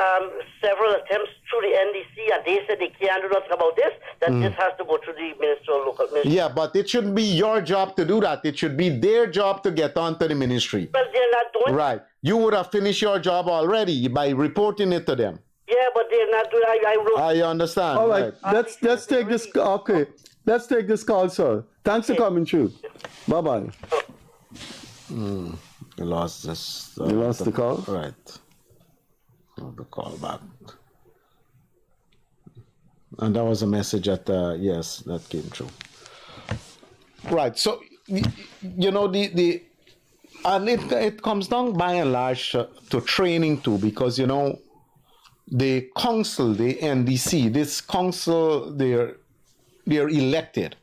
several attempts through the NDC, and they said they can't do nothing about this. That this has to go through the Minister of Local Ministry. Yeah, but it shouldn't be your job to do that. It should be their job to get on to the ministry. But they're not doing Right. You would have finished your job already by reporting it to them. Yeah, but they're not doing it. I understand. All right. Let's take this. Okay. Let's take this call, sir. Thanks for coming through. Bye-bye. You lost this. You lost the call? Right. The call back. And that was a message that, yes, that came through. Right. So, and it comes down by and large to training too, because, the council, the NDC, this council, they're elected.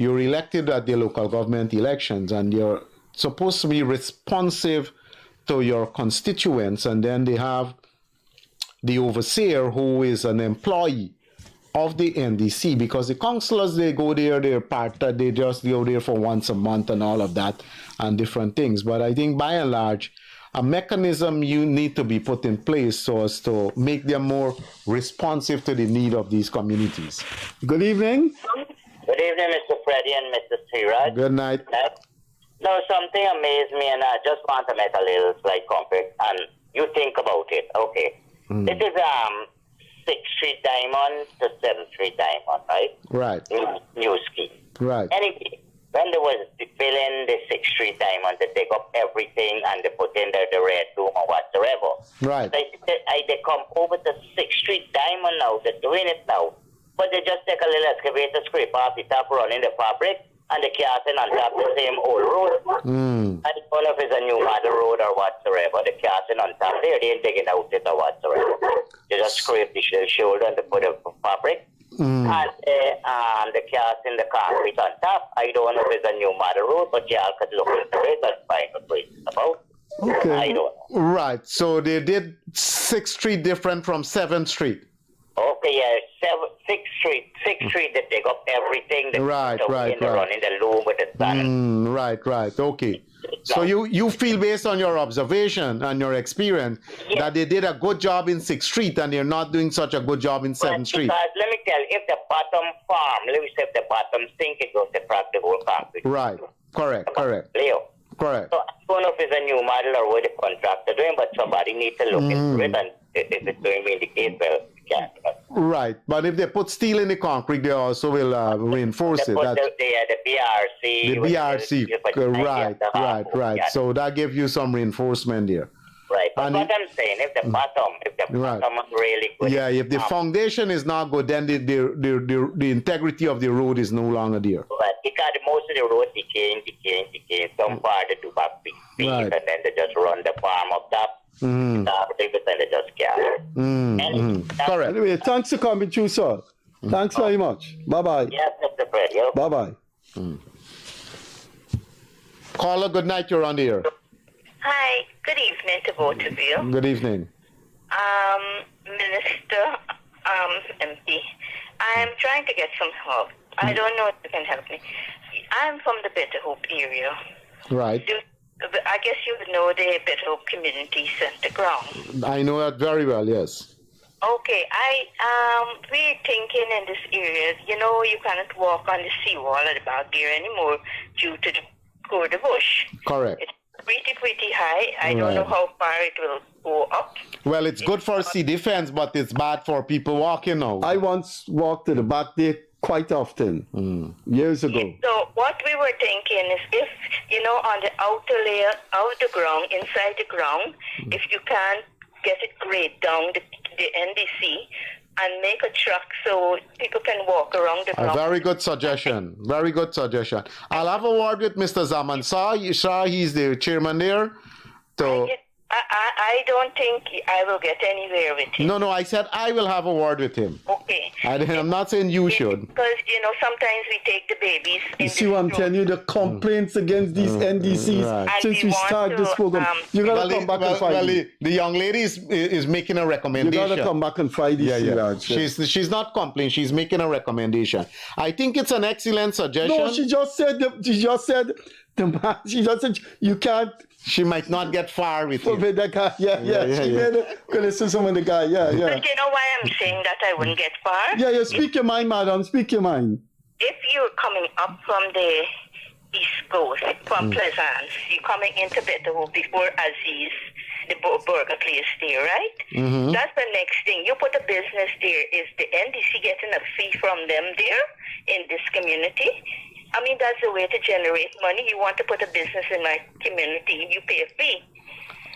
you're elected at the local government elections, and you're supposed to be responsive to your constituents, and then they have the overseer who is an employee of the NDC, because the councillors, they go there, they just go there for once a month and all of that and different things. But I think by and large, a mechanism you need to be put in place so as to make them more responsive to the need of these communities. Good evening. Good evening, Mr. Freddie and Mr. SEERAJ. Good night. No, something amazed me, and I just want to make a little slight comment, and you think about it. Okay. This is 6th Street Diamond to 7th Street Diamond, right? Right. New scheme. Right. Anyway, when there was filling the 6th Street Diamond, they take up everything and they put in the red room or whatsoever. Right. They come over to 6th Street Diamond now. They're doing it now. But they just take a little excavator, scrape off the top, run in the fabric, and they casting on top the same old road. I don't know if it's a new model road or whatsoever. The casting on top there, they ain't digging out it or whatsoever. They just scrape the shoulder and they put a fabric. And the casting the concrete on top. I don't know if it's a new model road, but y'all could look into it and find what it's about. Okay. I don't know. Right. So they did 6th Street different from 7th Street. Okay, yeah, 6th Street, they take up everything. They Right. run in the loom with the sun. Right. Okay. So you feel, based on your observation and your experience, that they did a good job in 6th Street and they're not doing such a good job in 7th Street. Because let me tell you, if the bottom farm, let me say if the bottom sink, it goes to crack the whole concrete. Right. Correct. Leo. Correct. So I don't know if it's a new model or what the contractor doing, but somebody needs to look into it, and if it's going to indicate, well, Right, but if they put steel in the concrete, they also will reinforce it. The BRC. The BRC, right. So that gives you some reinforcement there. Right, but what I'm saying, if the bottom is really good. Yeah, if the foundation is not good, then the integrity of the road is no longer there. Right, because most of the road decaying. Some part they do back big feet, and then they just run the farm up top. And they just carry. Correct. Anyway, thanks for coming through, sir. Thanks very much. Bye-bye. Yes, Mr. Freddie. Bye-bye. Caller, good night. You're on the air. Hi. Good evening to both of you. Good evening. Minister, MP. I'm trying to get some help. I don't know if you can help me. I'm from the Better Hope area. Right. I guess you would know the Better Hope Community Center ground. I know that very well, yes. Okay, we're thinking in this area, you cannot walk on the seawall at the back there anymore due to the Corda bush. Correct. It's pretty high. I don't know how far it will go up. Well, it's good for sea defense, but it's bad for people walking now. I once walked to the back there quite often, years ago. So what we were thinking is if, on the outer layer of the ground, inside the ground, if you can get it grade down the NDC and make a track so people can walk around the ground. A very good suggestion. Very good suggestion. I'll have a word with Mr. Zaman. Sir, he's the chairman there. So I don't think I will get anywhere with him. No, I said I will have a word with him. Okay. I'm not saying you should. Because, sometimes we take the babies. You see what I'm telling you? The complaints against these NDCs since we started this program. You got to come back and fight it. The young lady is making a recommendation. You got to come back and fight this. Yeah. She's not complaining. She's making a recommendation. I think it's an excellent suggestion. No, she just said you can't. She might not get far with you. That guy, she made it. Listen to some of the guy, But you know why I'm saying that I wouldn't get far? Yeah, speak your mind, madam. Speak your mind. If you're coming up from the East Coast, from Pleasance, you're coming into Better Hope before Aziz, the burger place there, right? That's the next thing. You put a business there. Is the NDC getting a fee from them there in this community? I mean, that's the way to generate money. You want to put a business in my community, you pay a fee.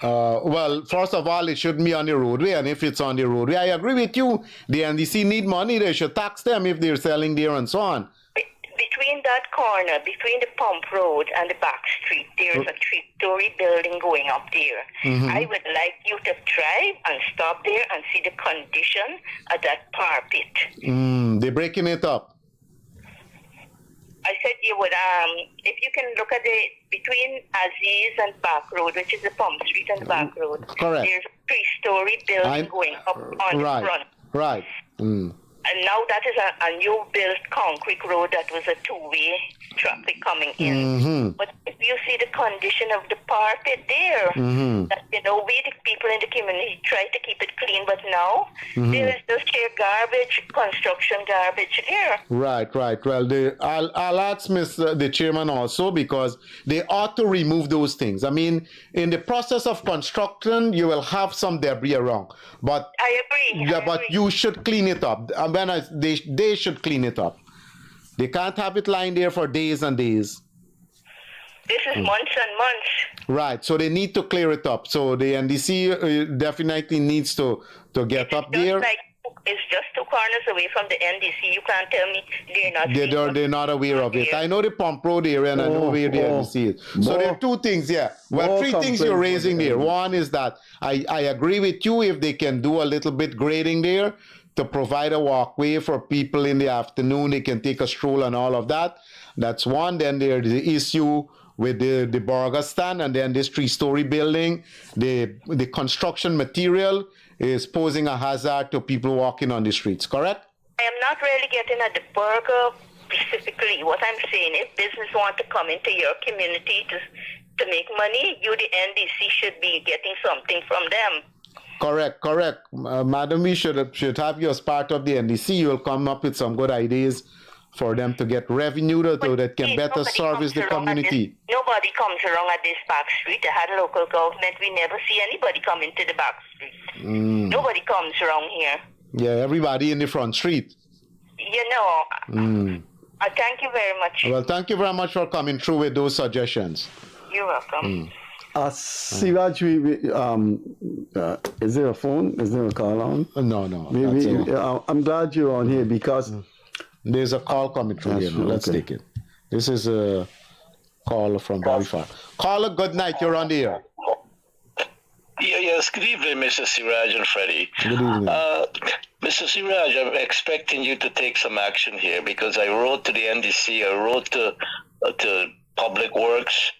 Well, first of all, it shouldn't be on the roadway, and if it's on the roadway, I agree with you. The NDC need money. They should tax them if they're selling there and so on. Between that corner, between the Pump Road and the back street, there's a 3-story building going up there. I would like you to drive and stop there and see the condition of that parapet. They're breaking it up. I said you would, if you can look at the, between Aziz and Back Road, which is the Pump Street and Back Road. Correct. There's a 3-story building going up on the front. Right. And now that is a new built concrete road that was a two-way traffic coming in. But if you see the condition of the park there, that, you know, we the people in the community try to keep it clean, but now there is just sheer garbage, construction garbage there. Right. Well, I'll ask the chairman also, because they ought to remove those things. I mean, in the process of construction, you will have some debris around, but I agree. But you should clean it up. They should clean it up. They can't have it lying there for days and days. This is months and months. Right, so they need to clear it up. So the NDC definitely needs to get up there. It's just 2 corners away from the NDC. You can't tell me they're not. They're not aware of it. I know the Pump Road area, and I know where the NDC is. So there are 2 things, Well, 3 things you're raising there. One is that I agree with you, if they can do a little bit grading there to provide a walkway for people in the afternoon, they can take a stroll and all of that. That's one. Then there's the issue with the burger stand, and then this 3-story building. The construction material is posing a hazard to people walking on the streets, correct? I am not really getting at the burger specifically. What I'm saying, if business want to come into your community to make money, you, the NDC, should be getting something from them. Correct. Madam, we should have you as part of the NDC. You'll come up with some good ideas for them to get revenue so that can better service the community. Nobody comes along at this back street. I had local government. We never see anybody come into the back street. Nobody comes around here. Yeah, everybody in the front street. You know, I thank you very much. Well, thank you very much for coming through with those suggestions. You're welcome. Siraj, is there a phone? Is there a call on? No. I'm glad you're on here because there's a call coming through here. Let's take it. This is a call from very far. Caller, good night. You're on the air. Yes, good evening, Mr. Seeraj and Freddie. Good evening. Mr. Seeraj, I'm expecting you to take some action here, because I wrote to the NDC, I wrote to Public Works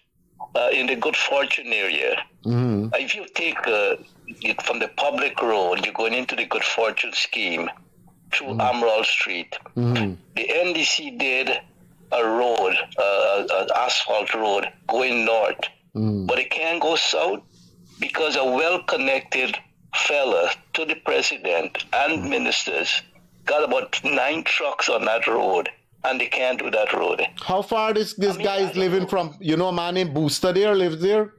in the Good Fortune area. If you take from the public road, you're going into the Good Fortune scheme through Emerald Street. The NDC did a road, an asphalt road going north, but it can't go south because a well-connected fella to the president and ministers got about 9 trucks on that road, and they can't do that road. How far this guy is living from? You know a man named Booster there, lives there?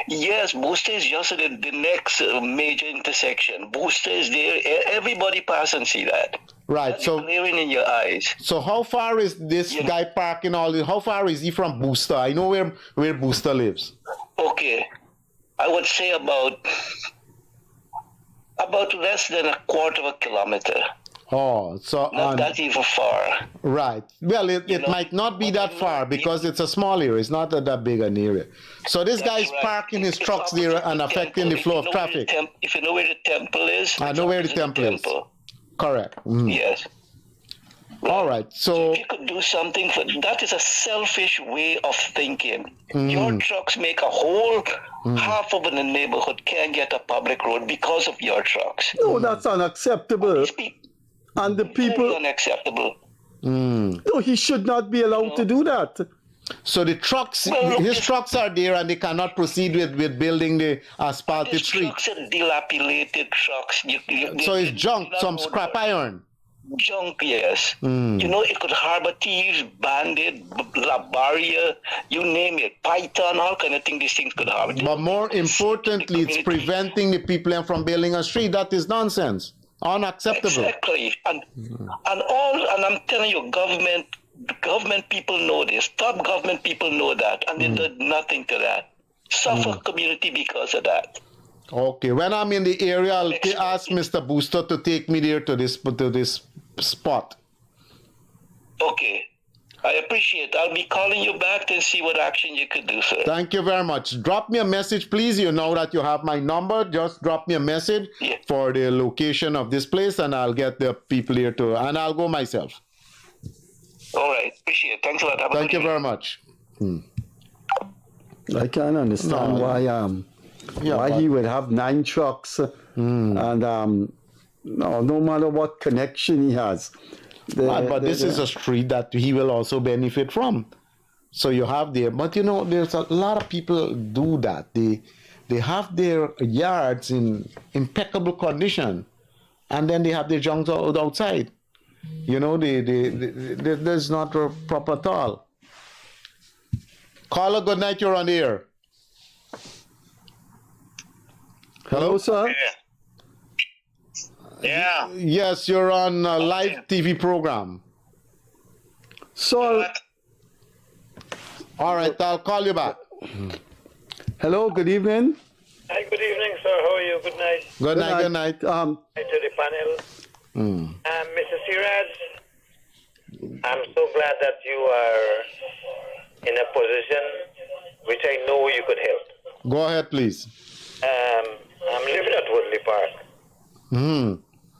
Yes, Booster is just the next major intersection. Booster is there. Everybody pass and see that. Right. That's so glaring in your eyes. So how far is this guy parking all this? How far is he from Booster? I know where Booster lives. Okay. I would say about less than a quarter of a kilometer. Oh, so not that even far. Right. Well, it might not be that far because it's a small area. It's not that big an area. So this guy's parking his trucks there and affecting the flow of traffic. If you know where the temple is. I know where the temple is. Correct. Yes. All right. So if you could do something for that, is a selfish way of thinking. Your trucks make a whole half of the neighborhood can't get a public road because of your trucks. No, that's unacceptable. And the people. It's unacceptable. No, he should not be allowed to do that. So the trucks, his trucks are there, and they cannot proceed with building the asphalted street. Trucks are dilapidated trucks. So it's junk, some scrap iron. Junk, yes. You know, it could harbor thieves, bandit, barrier, you name it, python, all kind of things these things could harbor. But more importantly, it's preventing the people from building a street. That is nonsense. Unacceptable. Exactly. And I'm telling you, government people know this. Top government people know that, and they did nothing to that. Suffer community because of that. Okay, when I'm in the area, I'll ask Mr. Booster to take me there to this spot. Okay, I appreciate it. I'll be calling you back and see what action you could do, sir. Thank you very much. Drop me a message, please. You know that you have my number. Just drop me a message for the location of this place, and I'll get the people here and I'll go myself. All right. Appreciate it. Thanks a lot. Thank you very much. I can't understand why he would have 9 trucks and no matter what connection he has. But this is a street that he will also benefit from. So you have there, but there's a lot of people do that. They have their yards in impeccable condition, and then they have their junk outside. There's not proper at all. Caller, good night. You're on the air. Hello, sir. Yeah. Yes, you're on a live TV program. So, all right, I'll call you back. Hello, good evening. Hi, good evening, sir. How are you? Good night. Good night. Good night. Hi to the panel. Mr. Seeraj, I'm so glad that you are in a position which I know you could help. Go ahead, please. I'm living at Woodley Park.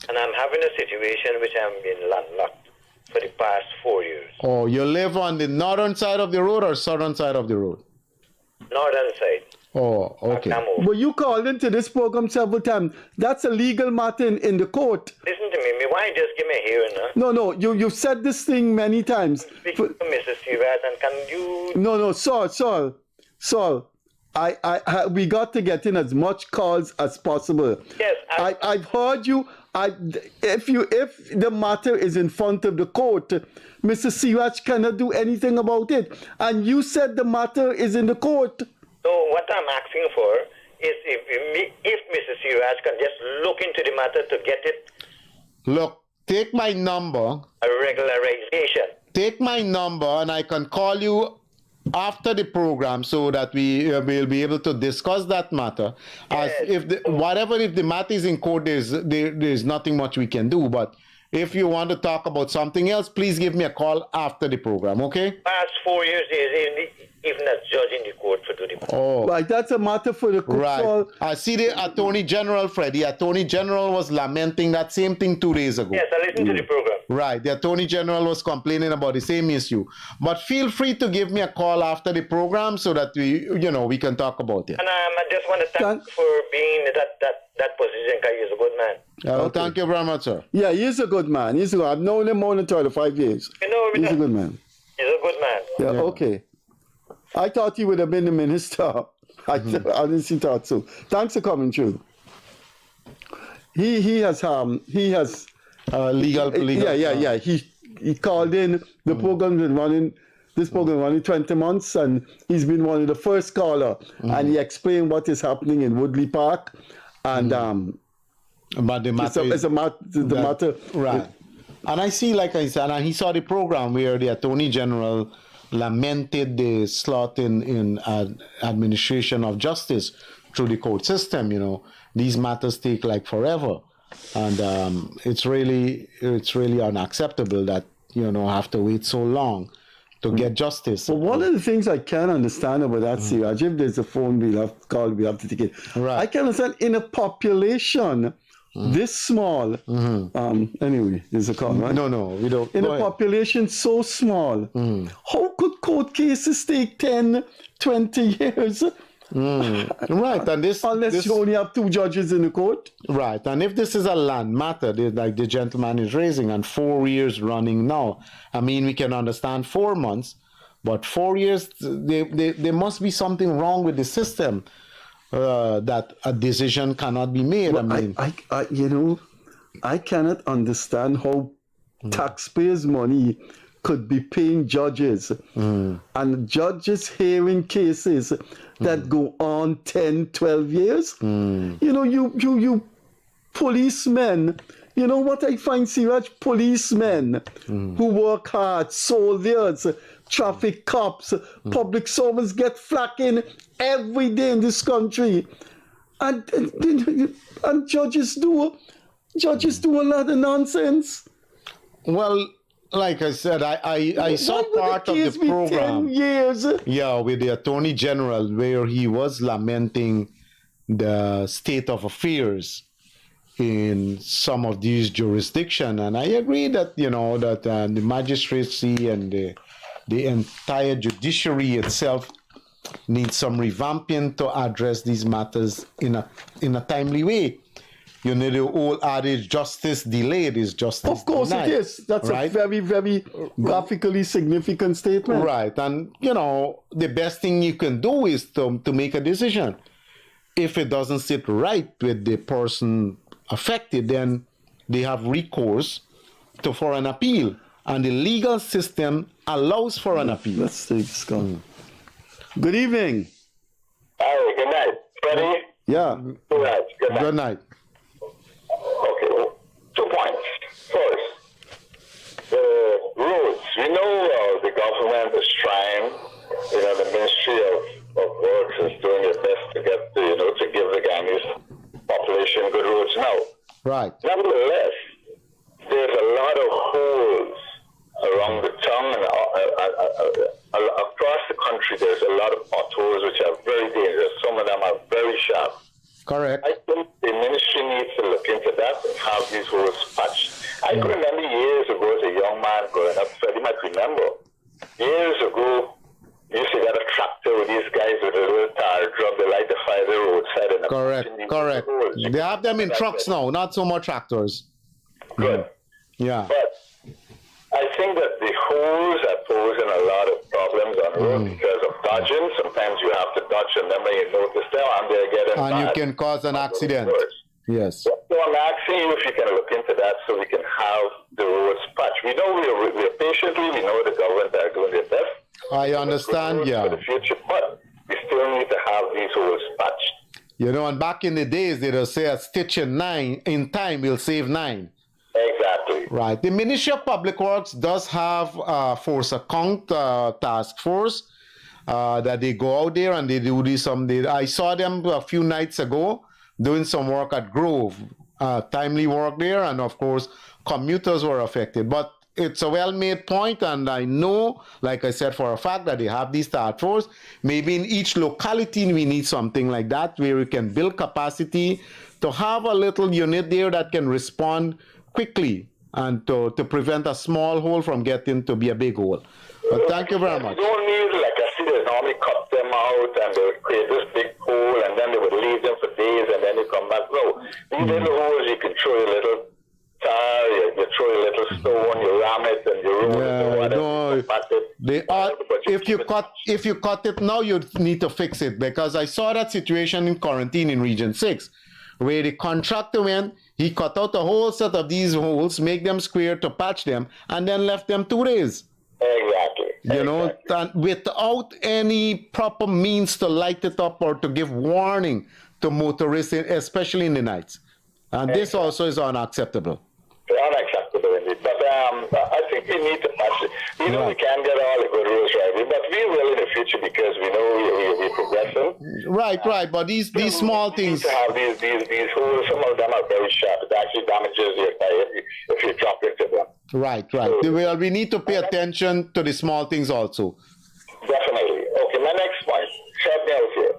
And I'm having a situation which I'm being landlocked for the past 4 years. Oh, you live on the northern side of the road or southern side of the road? Northern side. Oh, okay. But you called into this program several times. That's a legal matter in the court. Listen to me. Why just give me a hearing, huh? No, you've said this thing many times. Speak to Mrs. Seeraj, and can you... No, Saul. We got to get in as much calls as possible. Yes, I've heard you. If the matter is in front of the court, Mr. Seeraj cannot do anything about it. And you said the matter is in the court. So what I'm asking for is if Mrs. Seeraj can just look into the matter to get it. Look, take my number. A regularization. Take my number and I can call you after the program so that we will be able to discuss that matter. As if the matter is in court, there's nothing much we can do. But if you want to talk about something else, please give me a call after the program, okay? Past 4 years, even as judge in the court for doing it. Oh, right. That's a matter for the court. Right. I see the Attorney General, Freddie. Attorney General was lamenting that same thing 2 days ago. Yes, I listened to the program. Right. The Attorney General was complaining about the same issue. But feel free to give me a call after the program so that we can talk about it. And I just want to thank you for being in that position, because he's a good man. Thank you very much, sir. Yeah, he's a good man. I've known him more than 35 years. He's a good man. He's a good man. Yeah, okay. I thought he would have been the minister. I honestly thought so. Thanks for coming through. He has legal. Yeah. He called in. The program been running. This program running 20 months, and he's been one of the first caller. And he explained what is happening in Woodley Park, and but the matter, right. And I see, like I said, and he saw the program where the Attorney General lamented the slot in administration of justice through the court system. These matters take like forever, and it's really unacceptable that have to wait so long to get justice. But one of the things I can't understand about that, Seeraj, if there's a phone we'll have to take it. Right. I can understand in a population this small. Anyway, there's a call, right? No, we don't. In a population so small, how could court cases take 10, 20 years? Right, and unless you only have 2 judges in the court. Right, and if this is a land matter, like the gentleman is raising, and 4 years running now, I mean, we can understand 4 months, but 4 years, there must be something wrong with the system that a decision cannot be made. Well, I cannot understand how taxpayers' money could be paying judges and judges hearing cases that go on 10, 12 years. You policemen, what I find, Seeraj, policemen who work hard, soldiers, traffic cops, public servants get flacking every day in this country. And judges do a lot of nonsense. Well, like I said, I saw part of the program. 10 years. Yeah, with the Attorney General, where he was lamenting the state of affairs in some of these jurisdictions. And I agree that, that the magistracy and the entire judiciary itself needs some revamping to address these matters in a timely way. The old adage, justice delayed is justice Of course denied. it is. That's right? a very, very graphically significant statement. Right. And, the best thing you can do is to make a decision. If it doesn't sit right with the person affected, then they have recourse for an appeal. And the legal system allows for an appeal. Let's take this call. Good evening. Hi, good night. Freddie? Yeah. Good night. Good night. Okay, 2 points. First, the roads. We know the government is trying, the Ministry of Works is doing their best to get, to give the Guyanese population good roads now. Right. Nevertheless, there's a lot of holes around the tongue and across the country. There's a lot of potholes which are very dangerous. Some of them are very sharp. Correct. I think the ministry needs to look into that and have these holes patched. I can remember years ago as a young man growing up, Freddie might remember, years ago, you used to get a tractor with these guys with a little tar drum, they light the fire the roadside. And Correct. They have them in trucks now, not so much tractors. Good. Yeah. But I think that the holes are posing a lot of problems on the road because of dodging. Sometimes you have to dodge and then when you notice them and they're getting And bad. you can cause an accident. Yes. So I'm asking you if you can look into that so we can have the roads patched. We know we're patiently, we know the government are doing their best. I understand, yeah. For the future, but we still need to have these holes patched. And back in the days, they'd say a stitch in time will save 9. Exactly. Right. The Ministry of Public Works does have a force account task force that they go out there and they do this. I saw them a few nights ago doing some work at Grove, timely work there, and of course, commuters were affected. But it's a well-made point, and I know, like I said, for a fact that they have these task force. Maybe in each locality we need something like that where we can build capacity to have a little unit there that can respond quickly and to prevent a small hole from getting to be a big hole. But thank you very much. You don't need, like I see, they normally cut them out and they would create this big hole and then they would leave them for days and then they come back. No, these little holes, you can throw a little tar, you throw a little stone, you ram it and you roll it. If you cut it now, you need to fix it, because I saw that situation in quarantine in Region 6, where the contractor went, he cut out a whole set of these holes, make them square to patch them, and then left them 2 days. Exactly. And without any proper means to light it up or to give warning to motorists, especially in the nights. And this also is unacceptable. Unacceptable indeed. But I think we need to patch it. We know we can't get all the good rules right, but we will in the future because we know we're progressing. Right. But these small things. We need to have these holes. Some of them are very sharp. It actually damages your tire if you drop into them. Right. We need to pay attention to the small things also. Definitely. Okay, my next point. Help me out here.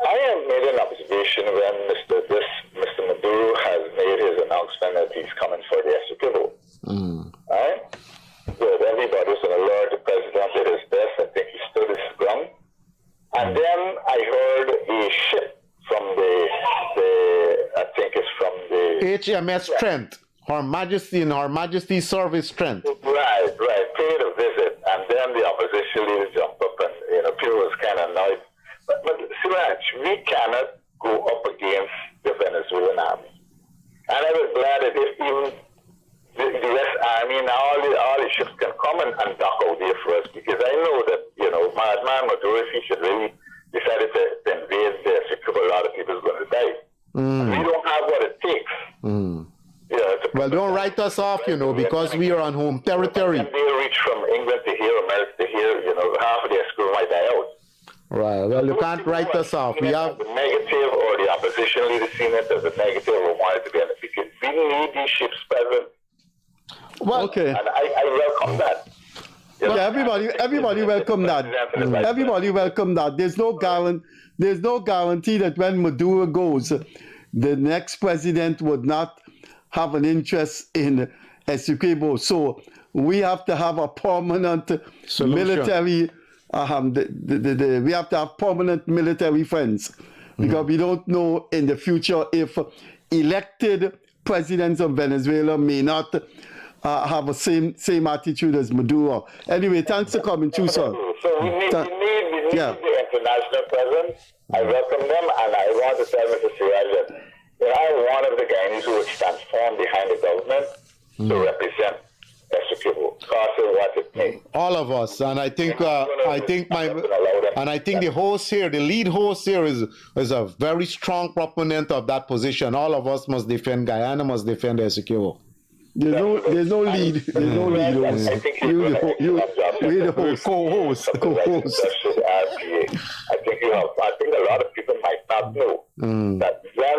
I have made an observation when Mr. Maduro has made his announcement that he's coming for the Essequibo. Right? Good. Everybody's going to alert the president did his best. I think he stood his ground. And then I heard a ship from I think it's from the HMS Trent, Her Majesty's Service Trent. Right. Paid a visit, and then the opposition leaders jumped up and people was kind of annoyed. But SEERAJ, we cannot go up against the Venezuelan army. And I was glad that if even the U.S. Army and all the ships can come and dock out there for us, because I know that, Maduro, if he should really decide to invade the Essequibo, a lot of people are going to die. We don't have what it takes. Well, don't write us off, because we are on home territory. And they reach from England to here, America to here, half of the Essequibo might die out. Right. Well, you can't write us off. We have the negative, or the opposition leader seen it as a negative, or wanted to be in it, because we need these ships present. Well, okay. And I welcome that. Yeah, everybody welcome that. Everybody welcome that. There's no guarantee that when Maduro goes, the next president would not have an interest in Essequibo. So we have to have a permanent military. We have to have permanent military friends, because we don't know in the future if elected presidents of Venezuela may not have the same attitude as Maduro. Anyway, thanks for coming through, sir. So we need the international presence. I welcome them, and I want to tell Mr. Seeraj that I'm one of the Guyanese who would transform behind the government to represent Essequibo, because of what it means. All of us, and I think the host here, the lead host here, is a very strong proponent of that position. All of us must defend Guyana, must defend Essequibo. There's no lead. There's no lead. You're the host, co-host. I think a lot of people might not know that when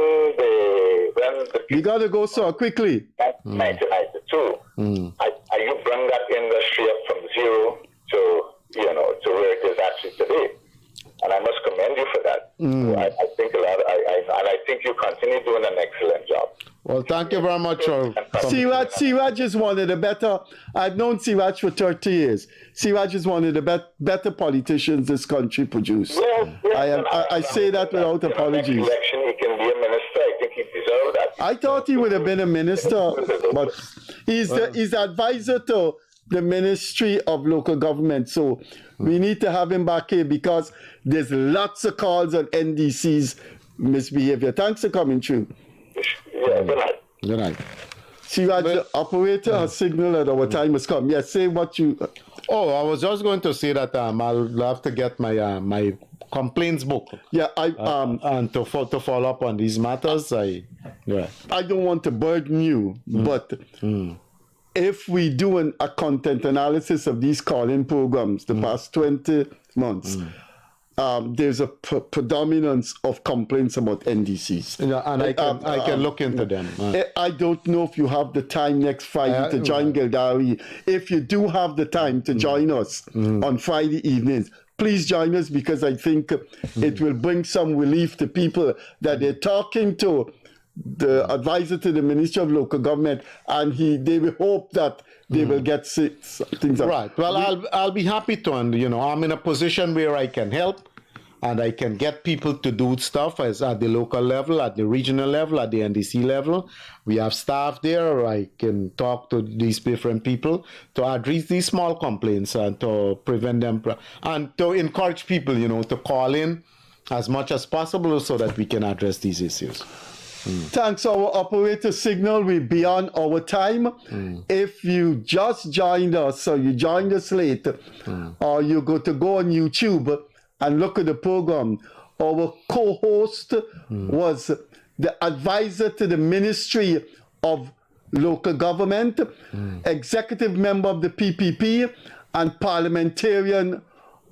you got to go so quickly. 1992, you bring that industry up from zero to where it is actually today, and I must commend you for that. I think and I think you continue doing an excellent job. Well, thank you very much. Seeraj is one of the better. I've known Seeraj for 30 years. Seeraj is one of the better politicians this country produced. I say that without apologies. Election, he can be a minister. I think he deserved that. I thought he would have been a minister, but he's the advisor to the Ministry of Local Government. So we need to have him back here, because there's lots of calls on NDC's misbehavior. Thanks for coming through. Yeah, good night. Good night. Seeraj, the operator has signaled that our time has come. Yes, say what you... Oh, I was just going to say that I'll have to get my complaints book. Yeah, and to follow up on these matters. I don't want to burden you, but if we do a content analysis of these call-in programs the past 20 months, there's a predominance of complaints about NDCs. Yeah, and I can look into them. I don't know if you have the time next Friday to join Gildarie. If you do have the time to join us on Friday evenings, please join us, because I think it will bring some relief to people that they're talking to the advisor to the Ministry of Local Government, and they will hope that they will get things up. Right. Well, I'll be happy to, and I'm in a position where I can help, and I can get people to do stuff as at the local level, at the regional level, at the NDC level. We have staff there. I can talk to these different people to address these small complaints and to prevent them, and to encourage people, to call in as much as possible so that we can address these issues. Thanks. Our operator signal, we're beyond our time. If you just joined us, or you joined us late, or you go on YouTube and look at the program, our co-host was the advisor to the Ministry of Local Government, executive member of the PPP, and parliamentarian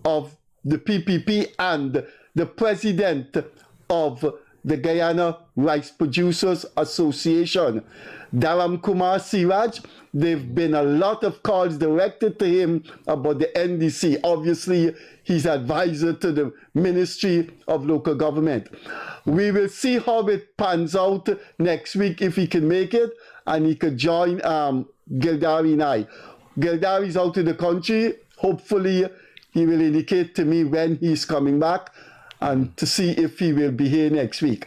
of the PPP, and the president of the Guyana Rice Producers Association, DHARAMKUMAR SEERAJ. There've been a lot of calls directed to him about the NDC. Obviously, he's advisor to the Ministry of Local Government. We will see how it pans out next week, if he can make it, and he could join Gildarie and I. Gildarie's out of the country. Hopefully, he will indicate to me when he's coming back, and to see if he will be here next week.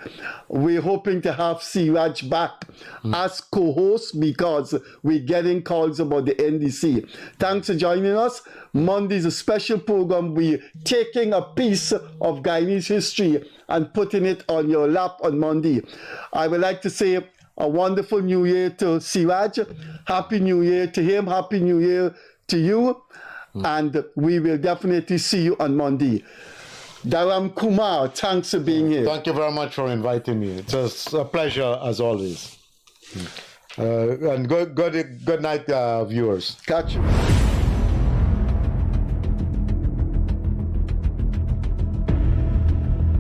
We're hoping to have Seeraj back as co-host, because we're getting calls about the NDC. Thanks for joining us. Monday's a special program. We're taking a piece of Guyanese history and putting it on your lap on Monday. I would like to say a wonderful New Year to Seeraj. Happy New Year to him. Happy New Year to you. And we will definitely see you on Monday. DHARAMKUMAR, thanks for being here. Thank you very much for inviting me. It was a pleasure as always. And good night, viewers. Catch you.